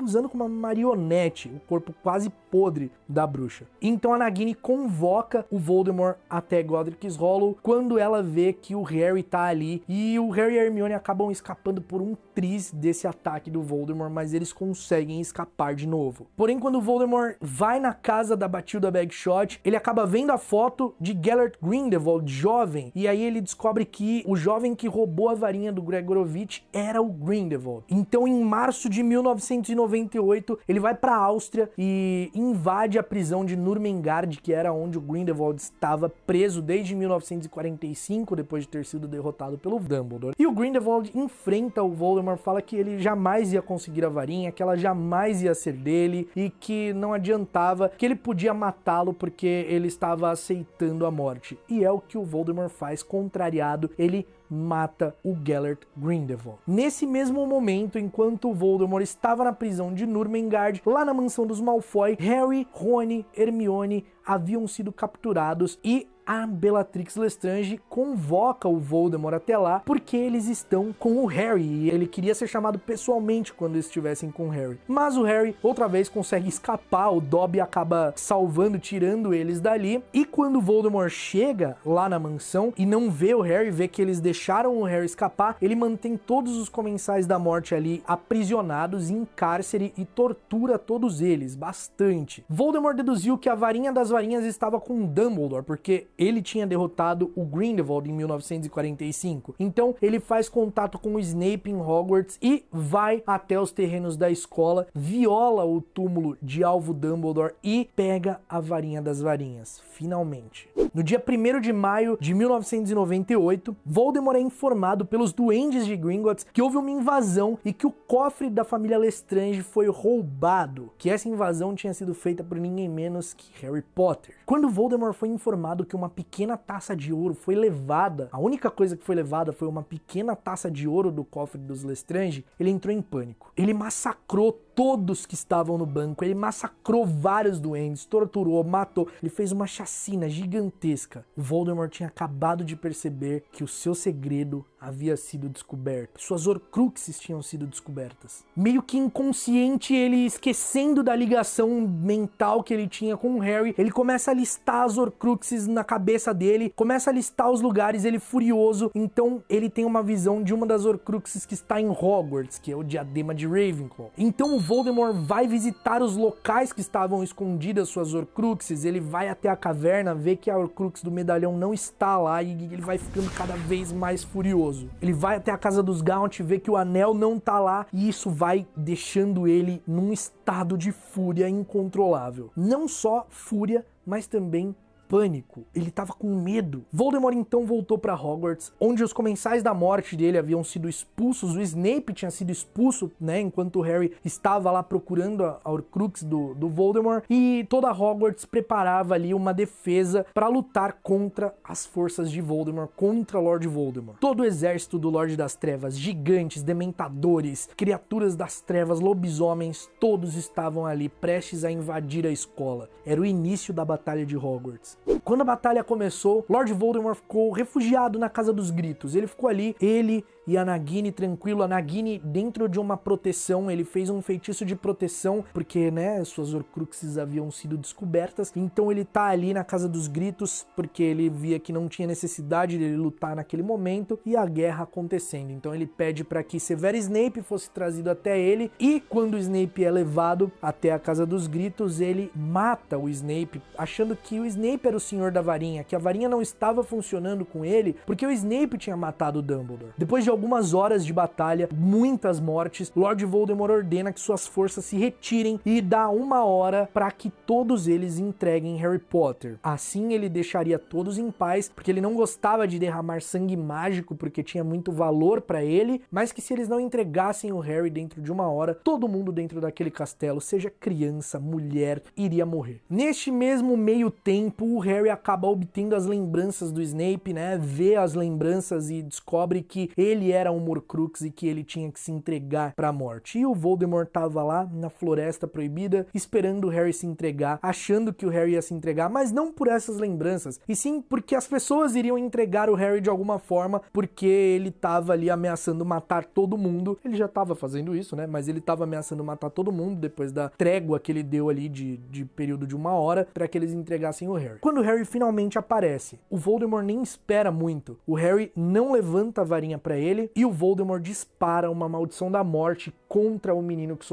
usando como uma marionete, o corpo quase podre da bruxa. Então a Nagini convoca o Voldemort até Godric's Hollow, quando ela vê que o Harry tá ali, e o Harry e a Hermione acabam escapando por um triz desse ataque do Voldemort, mas eles conseguem escapar de novo. Porém, quando o Voldemort vai na casa da Bathilda Bagshot, ele acaba vendo a foto de Gellert Grindelwald jovem, e aí ele descobre que o jovem que roubou a varinha do Gregorovitch era o Grindelwald. Então, em março de 1998, ele vai para a Áustria e invade a prisão de Nurmengard, que era onde o Grindelwald estava preso desde 1945, depois de ter sido derrotado pelo Dumbledore. E o Grindelwald enfrenta o Voldemort, fala que ele jamais ia conseguir a varinha, que ela jamais ia ser dele e que não adiantava, que ele podia matá-lo porque ele estava aceitando a morte. E é o que o Voldemort faz, contrariado, ele mata o Gellert Grindelwald. Nesse mesmo momento, enquanto o Voldemort estava na prisão de Nurmengard, lá na mansão dos Malfoy, Harry, Rony, Hermione haviam sido capturados e a Bellatrix Lestrange convoca o Voldemort até lá porque eles estão com o Harry e ele queria ser chamado pessoalmente quando estivessem com o Harry. Mas o Harry outra vez consegue escapar, o Dobby acaba salvando, tirando eles dali, e quando o Voldemort chega lá na mansão e não vê o Harry, vê que eles deixaram o Harry escapar, ele mantém todos os comensais da morte ali aprisionados em cárcere e tortura todos eles bastante. Voldemort deduziu que a Varinha das Varinhas estava com Dumbledore, porque ele tinha derrotado o Grindelwald em 1945. Então ele faz contato com o Snape em Hogwarts e vai até os terrenos da escola, viola o túmulo de alvo Dumbledore e pega a Varinha das Varinhas, finalmente. No dia 1º de maio de 1998, Voldemort é informado pelos duendes de Gringotts que houve uma invasão e que o cofre da família Lestrange foi roubado, que essa invasão tinha sido feita por ninguém menos que Harry Potter. Quando Voldemort foi informado que uma pequena taça de ouro foi levada, a única coisa que foi levada foi uma pequena taça de ouro do cofre dos Lestrange, ele entrou em pânico. Ele massacrou todos que estavam no banco, ele massacrou vários duendes, torturou, matou, ele fez uma chacina gigantesca. O Voldemort tinha acabado de perceber que o seu segredo havia sido descoberto. Suas Horcruxes tinham sido descobertas. Meio que inconsciente, ele esquecendo da ligação mental que ele tinha com o Harry, ele começa a listar as Horcruxes na cabeça dele, começa a listar os lugares, ele furioso, então ele tem uma visão de uma das Horcruxes que está em Hogwarts, que é o diadema de Ravenclaw. Então o Voldemort vai visitar os locais que estavam escondidas suas Horcruxes, ele vai até a caverna, vê que a Horcrux do medalhão não está lá e ele vai ficando cada vez mais furioso. furioso. Ele vai até a casa dos Gaunt, vê que o anel não tá lá, e isso vai deixando ele num estado de fúria incontrolável. Não só fúria, mas também pânico. Ele tava com medo. Voldemort então voltou pra Hogwarts, onde os comensais da morte dele haviam sido expulsos. O Snape tinha sido expulso, né, enquanto o Harry estava lá procurando a Horcrux do Voldemort, e toda Hogwarts preparava ali uma defesa para lutar contra as forças de Voldemort, contra Lord Voldemort. Todo o exército do Lorde das Trevas, gigantes, dementadores, criaturas das trevas, lobisomens, todos estavam ali prestes a invadir a escola. Era o início da Batalha de Hogwarts. Quando a batalha começou, Lord Voldemort ficou refugiado na Casa dos Gritos. Ele ficou ali, ele e a Nagini tranquilo. A Nagini dentro de uma proteção, ele fez um feitiço de proteção, porque, né, suas Horcruxes haviam sido descobertas. Então ele tá ali na Casa dos Gritos, porque ele via que não tinha necessidade dele lutar naquele momento, e a guerra acontecendo. Então ele pede para que Severus Snape fosse trazido até ele, e quando o Snape é levado até a Casa dos Gritos, ele mata o Snape, achando que o Snape era o senhor da varinha, que a varinha não estava funcionando com ele, porque o Snape tinha matado o Dumbledore. Depois de algumas horas de batalha, muitas mortes, Lord Voldemort ordena que suas forças se retirem e dá 1 hora para que todos eles entreguem Harry Potter. Assim ele deixaria todos em paz, porque ele não gostava de derramar sangue mágico, porque tinha muito valor para ele, mas que se eles não entregassem o Harry dentro de 1 hora, todo mundo dentro daquele castelo, seja criança, mulher, iria morrer. Neste mesmo meio tempo, o Harry acaba obtendo as lembranças do Snape, né? Vê as lembranças e descobre que ele era um Horcrux e que ele tinha que se entregar para a morte. E o Voldemort tava lá na Floresta Proibida, esperando o Harry se entregar, achando que o Harry ia se entregar, mas não por essas lembranças, e sim porque as pessoas iriam entregar o Harry de alguma forma, porque ele tava ali ameaçando matar todo mundo. Ele já tava fazendo isso, né? Mas ele tava ameaçando matar todo mundo depois da trégua que ele deu ali de período de 1 hora para que eles entregassem o Harry. Quando o Harry finalmente aparece, o Voldemort nem espera muito. O Harry não levanta a varinha para ele e o Voldemort dispara uma maldição da morte contra o menino que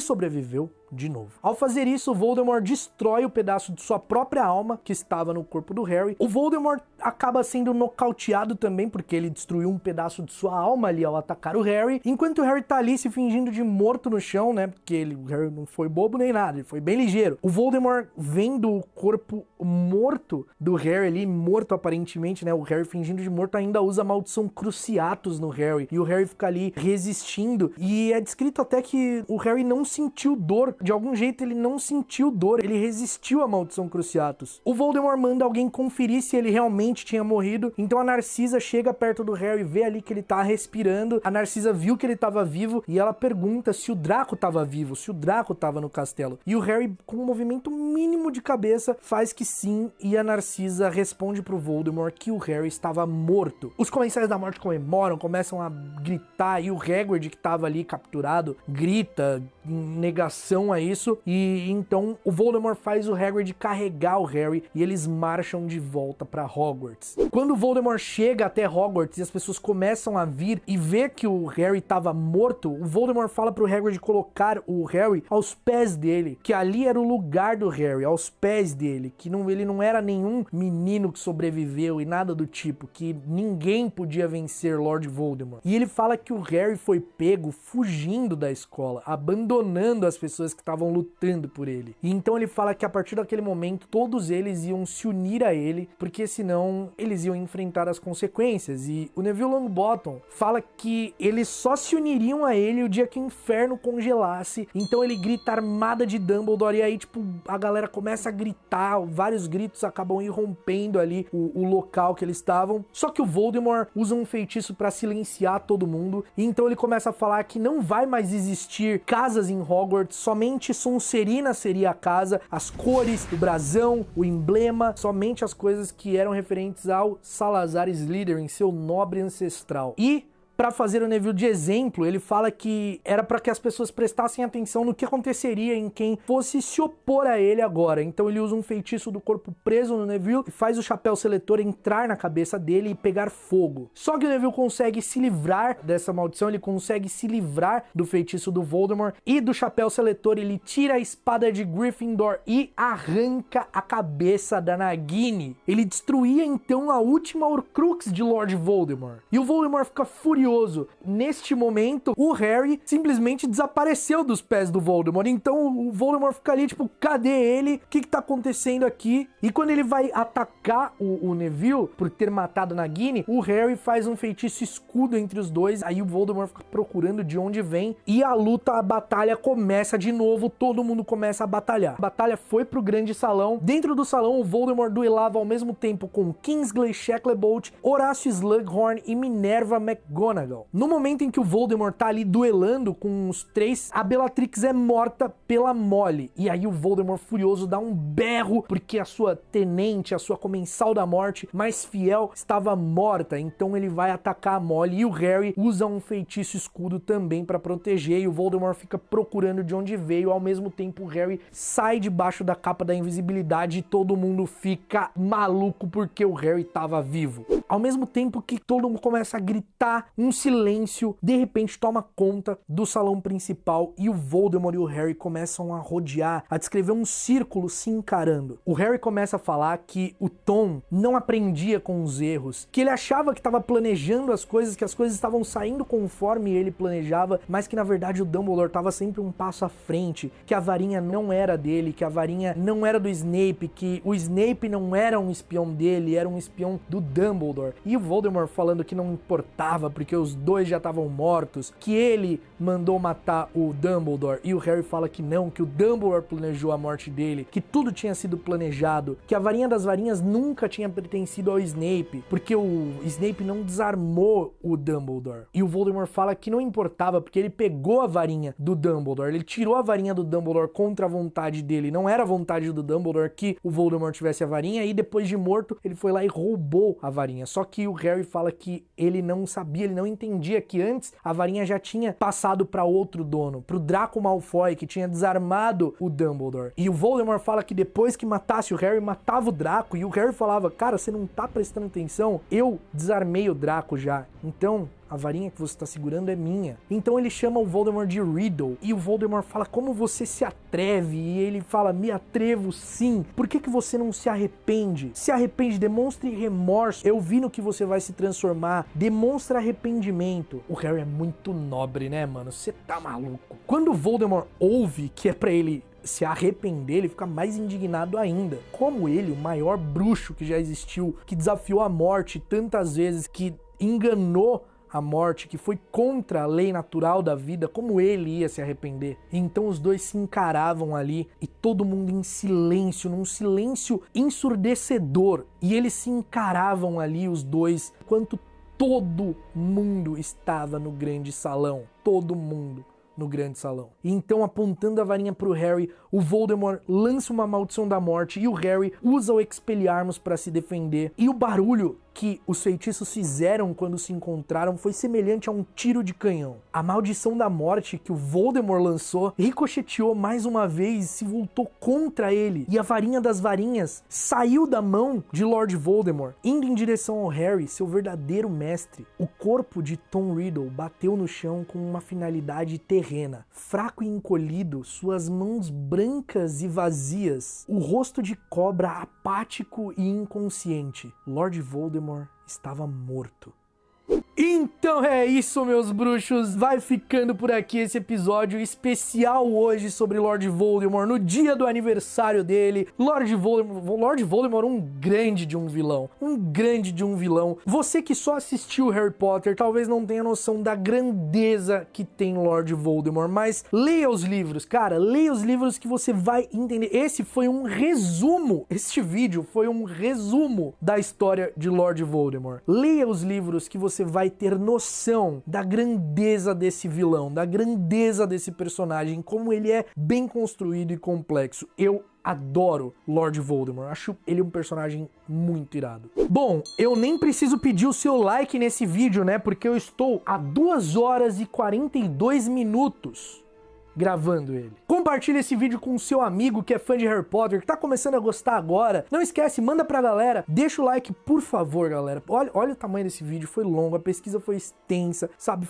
sobreviveu. De novo. Ao fazer isso, o Voldemort destrói o pedaço de sua própria alma que estava no corpo do Harry. O Voldemort acaba sendo nocauteado também, porque ele destruiu um pedaço de sua alma ali ao atacar o Harry, enquanto o Harry tá ali se fingindo de morto no chão, né, porque o Harry não foi bobo nem nada, ele foi bem ligeiro. O Voldemort vendo o corpo morto do Harry ali, morto aparentemente, né, o Harry fingindo de morto, ainda usa a maldição Cruciatus no Harry, e o Harry fica ali resistindo, e é descrito até que o Harry não sentiu dor. De algum jeito ele não sentiu dor, ele resistiu à maldição Cruciatus. O Voldemort manda alguém conferir se ele realmente tinha morrido, então a Narcisa chega perto do Harry, vê ali que ele tá respirando. A Narcisa viu que ele tava vivo e ela pergunta se o Draco tava vivo, se o Draco tava no castelo. E o Harry, com um movimento mínimo de cabeça, faz que sim, e a Narcisa responde pro Voldemort que o Harry estava morto. Os Comensais da Morte comemoram, começam a gritar, e o Hagrid, que tava ali capturado, grita em negação a isso, e então o Voldemort faz o Hagrid carregar o Harry e eles marcham de volta para Hogwarts. Quando o Voldemort chega até Hogwarts e as pessoas começam a vir e vê que o Harry estava morto, o Voldemort fala pro Hagrid colocar o Harry aos pés dele, que ali era o lugar do Harry, aos pés dele, que ele não era nenhum menino que sobreviveu e nada do tipo, que ninguém podia vencer Lord Voldemort. E ele fala que o Harry foi pego fugindo da escola, abandonando as pessoas que estavam lutando por ele. E então ele fala que a partir daquele momento todos eles iam se unir a ele, porque senão eles iam enfrentar as consequências. E o Neville Longbottom fala que eles só se uniriam a ele o dia que o inferno congelasse. Então ele grita armada de Dumbledore, e aí tipo a galera começa a gritar, vários gritos acabam irrompendo ali o local que eles estavam. Só que o Voldemort usa um feitiço para silenciar todo mundo, e então ele começa a falar que não vai mais existir casas em Hogwarts, somente Sonserina seria a casa, as cores, o brasão, o emblema, somente as coisas que eram referentes ao Salazar Slytherin, seu nobre ancestral. E pra fazer o Neville de exemplo, ele fala que era pra que as pessoas prestassem atenção no que aconteceria em quem fosse se opor a ele agora. Então ele usa um feitiço do corpo preso no Neville e faz o chapéu seletor entrar na cabeça dele e pegar fogo. Só que o Neville consegue se livrar dessa maldição, ele consegue se livrar do feitiço do Voldemort e do chapéu seletor. Ele tira a espada de Gryffindor e arranca a cabeça da Nagini. Ele destruía então a última Horcrux de Lord Voldemort. E o Voldemort fica furioso. Neste momento, o Harry simplesmente desapareceu dos pés do Voldemort. Então o Voldemort fica ali, tipo, cadê ele? O que tá acontecendo aqui? E quando ele vai atacar o Neville por ter matado a Nagini, o Harry faz um feitiço escudo entre os dois. Aí o Voldemort fica procurando de onde vem. E a luta, a batalha começa de novo. Todo mundo começa a batalhar. A batalha foi pro grande salão. Dentro do salão, o Voldemort duelava ao mesmo tempo com Kingsley Shacklebolt, Horácio Slughorn e Minerva McGonagall. No momento em que o Voldemort tá ali duelando com os três, a Bellatrix é morta pela Molly. E aí o Voldemort furioso dá um berro porque a sua tenente, a sua comensal da morte mais fiel estava morta. Então ele vai atacar a Molly e o Harry usa um feitiço escudo também para proteger. E o Voldemort fica procurando de onde veio. Ao mesmo tempo o Harry sai debaixo da capa da invisibilidade e todo mundo fica maluco porque o Harry estava vivo. Ao mesmo tempo que todo mundo começa a gritar, um silêncio de repente toma conta do salão principal e o Voldemort e o Harry começam a rodear, a descrever um círculo se encarando. O Harry começa a falar que o Tom não aprendia com os erros, que ele achava que estava planejando as coisas, que as coisas estavam saindo conforme ele planejava, mas que na verdade o Dumbledore estava sempre um passo à frente, que a varinha não era dele, que a varinha não era do Snape, que o Snape não era um espião dele, era um espião do Dumbledore. E o Voldemort falando que não importava porque os dois já estavam mortos, que ele mandou matar o Dumbledore, e o Harry fala que não, que o Dumbledore planejou a morte dele, que tudo tinha sido planejado, que a varinha das varinhas nunca tinha pertencido ao Snape, porque o Snape não desarmou o Dumbledore. E o Voldemort fala que não importava, porque ele pegou a varinha do Dumbledore, ele tirou a varinha do Dumbledore contra a vontade dele, não era a vontade do Dumbledore que o Voldemort tivesse a varinha, e depois de morto, ele foi lá e roubou a varinha. Só que o Harry fala que ele não sabia, ele não entendia que antes a varinha já tinha passado para outro dono, pro Draco Malfoy, que tinha desarmado o Dumbledore. E o Voldemort fala que depois que matasse o Harry, matava o Draco, e o Harry falava, cara, você não tá prestando atenção? Eu desarmei o Draco já, então a varinha que você tá segurando é minha. Então ele chama o Voldemort de Riddle, e o Voldemort fala, como você se atreve? E ele fala, me atrevo sim. Por que você não se arrepende? Se arrepende, demonstre remorso. Eu vi no que você vai se transformar. Demonstra arrependimento. O Harry é muito nobre, né, mano? Você tá maluco. Quando o Voldemort ouve que é pra ele se arrepender, ele fica mais indignado ainda. Como ele, o maior bruxo que já existiu, que desafiou a morte tantas vezes, que enganou a morte, que foi contra a lei natural da vida, como ele ia se arrepender? Então os dois se encaravam ali e todo mundo em silêncio, num silêncio ensurdecedor. E eles se encaravam ali, os dois, enquanto todo mundo estava no grande salão. Todo mundo no grande salão. E então, apontando a varinha pro Harry, o Voldemort lança uma maldição da morte e o Harry usa o Expelliarmus para se defender. E o barulho que os feitiços fizeram quando se encontraram foi semelhante a um tiro de canhão. A maldição da morte que o Voldemort lançou ricocheteou mais uma vez e se voltou contra ele. E a varinha das varinhas saiu da mão de Lord Voldemort, indo em direção ao Harry, seu verdadeiro mestre. O corpo de Tom Riddle bateu no chão com uma finalidade terrena. Fraco e encolhido, suas mãos brancas e vazias, o rosto de cobra apático e inconsciente. Lord Voldemort estava morto. Então é isso, meus bruxos, vai ficando por aqui esse episódio especial hoje sobre Lord Voldemort, no dia do aniversário dele. Lord Voldemort, um grande de um vilão, Você que só assistiu Harry Potter talvez não tenha noção da grandeza que tem Lord Voldemort, mas leia os livros, cara, leia os livros que você vai entender. Este vídeo foi um resumo da história de Lord Voldemort. Leia os livros que você vai ter noção da grandeza desse vilão, da grandeza desse personagem, como ele é bem construído e complexo. Eu adoro Lord Voldemort, acho ele um personagem muito irado. Bom, eu nem preciso pedir o seu like nesse vídeo, né? Porque eu estou a 2 horas e 42 minutos gravando ele. Compartilha esse vídeo com o seu amigo que é fã de Harry Potter, que tá começando a gostar agora. Não esquece, manda pra galera. Deixa o like, por favor, galera. Olha o tamanho desse vídeo, foi longo, a pesquisa foi extensa, sabe?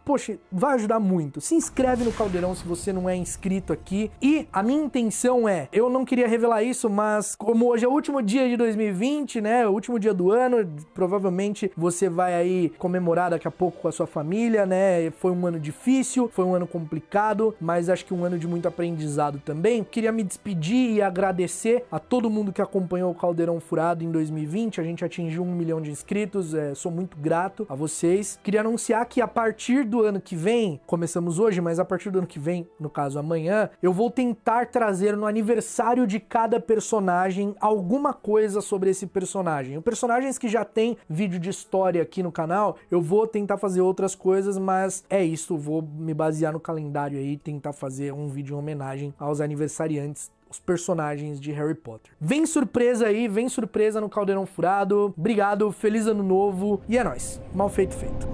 Poxa, vai ajudar muito. Se inscreve no Caldeirão se você não é inscrito aqui. E a minha intenção é, eu não queria revelar isso, mas como hoje é o último dia de 2020, né? O último dia do ano, provavelmente você vai aí comemorar daqui a pouco com a sua família, né? Foi um ano difícil, foi um ano complicado, mas acho que um ano de muito aprendizado também. Queria me despedir e agradecer a todo mundo que acompanhou o Caldeirão Furado em 2020. A gente atingiu 1 milhão de inscritos, sou muito grato a vocês. Queria anunciar que a partir do ano que vem, começamos hoje, mas a partir do ano que vem, no caso amanhã, eu vou tentar trazer no aniversário de cada personagem alguma coisa sobre esse personagem. Os personagens que já tem vídeo de história aqui no canal, eu vou tentar fazer outras coisas, mas é isso, vou me basear no calendário aí, tentar fazer um vídeo em homenagem aos aniversariantes, os personagens de Harry Potter. Vem surpresa aí, vem surpresa no Caldeirão Furado. Obrigado, feliz ano novo e é nóis. Mal feito, feito.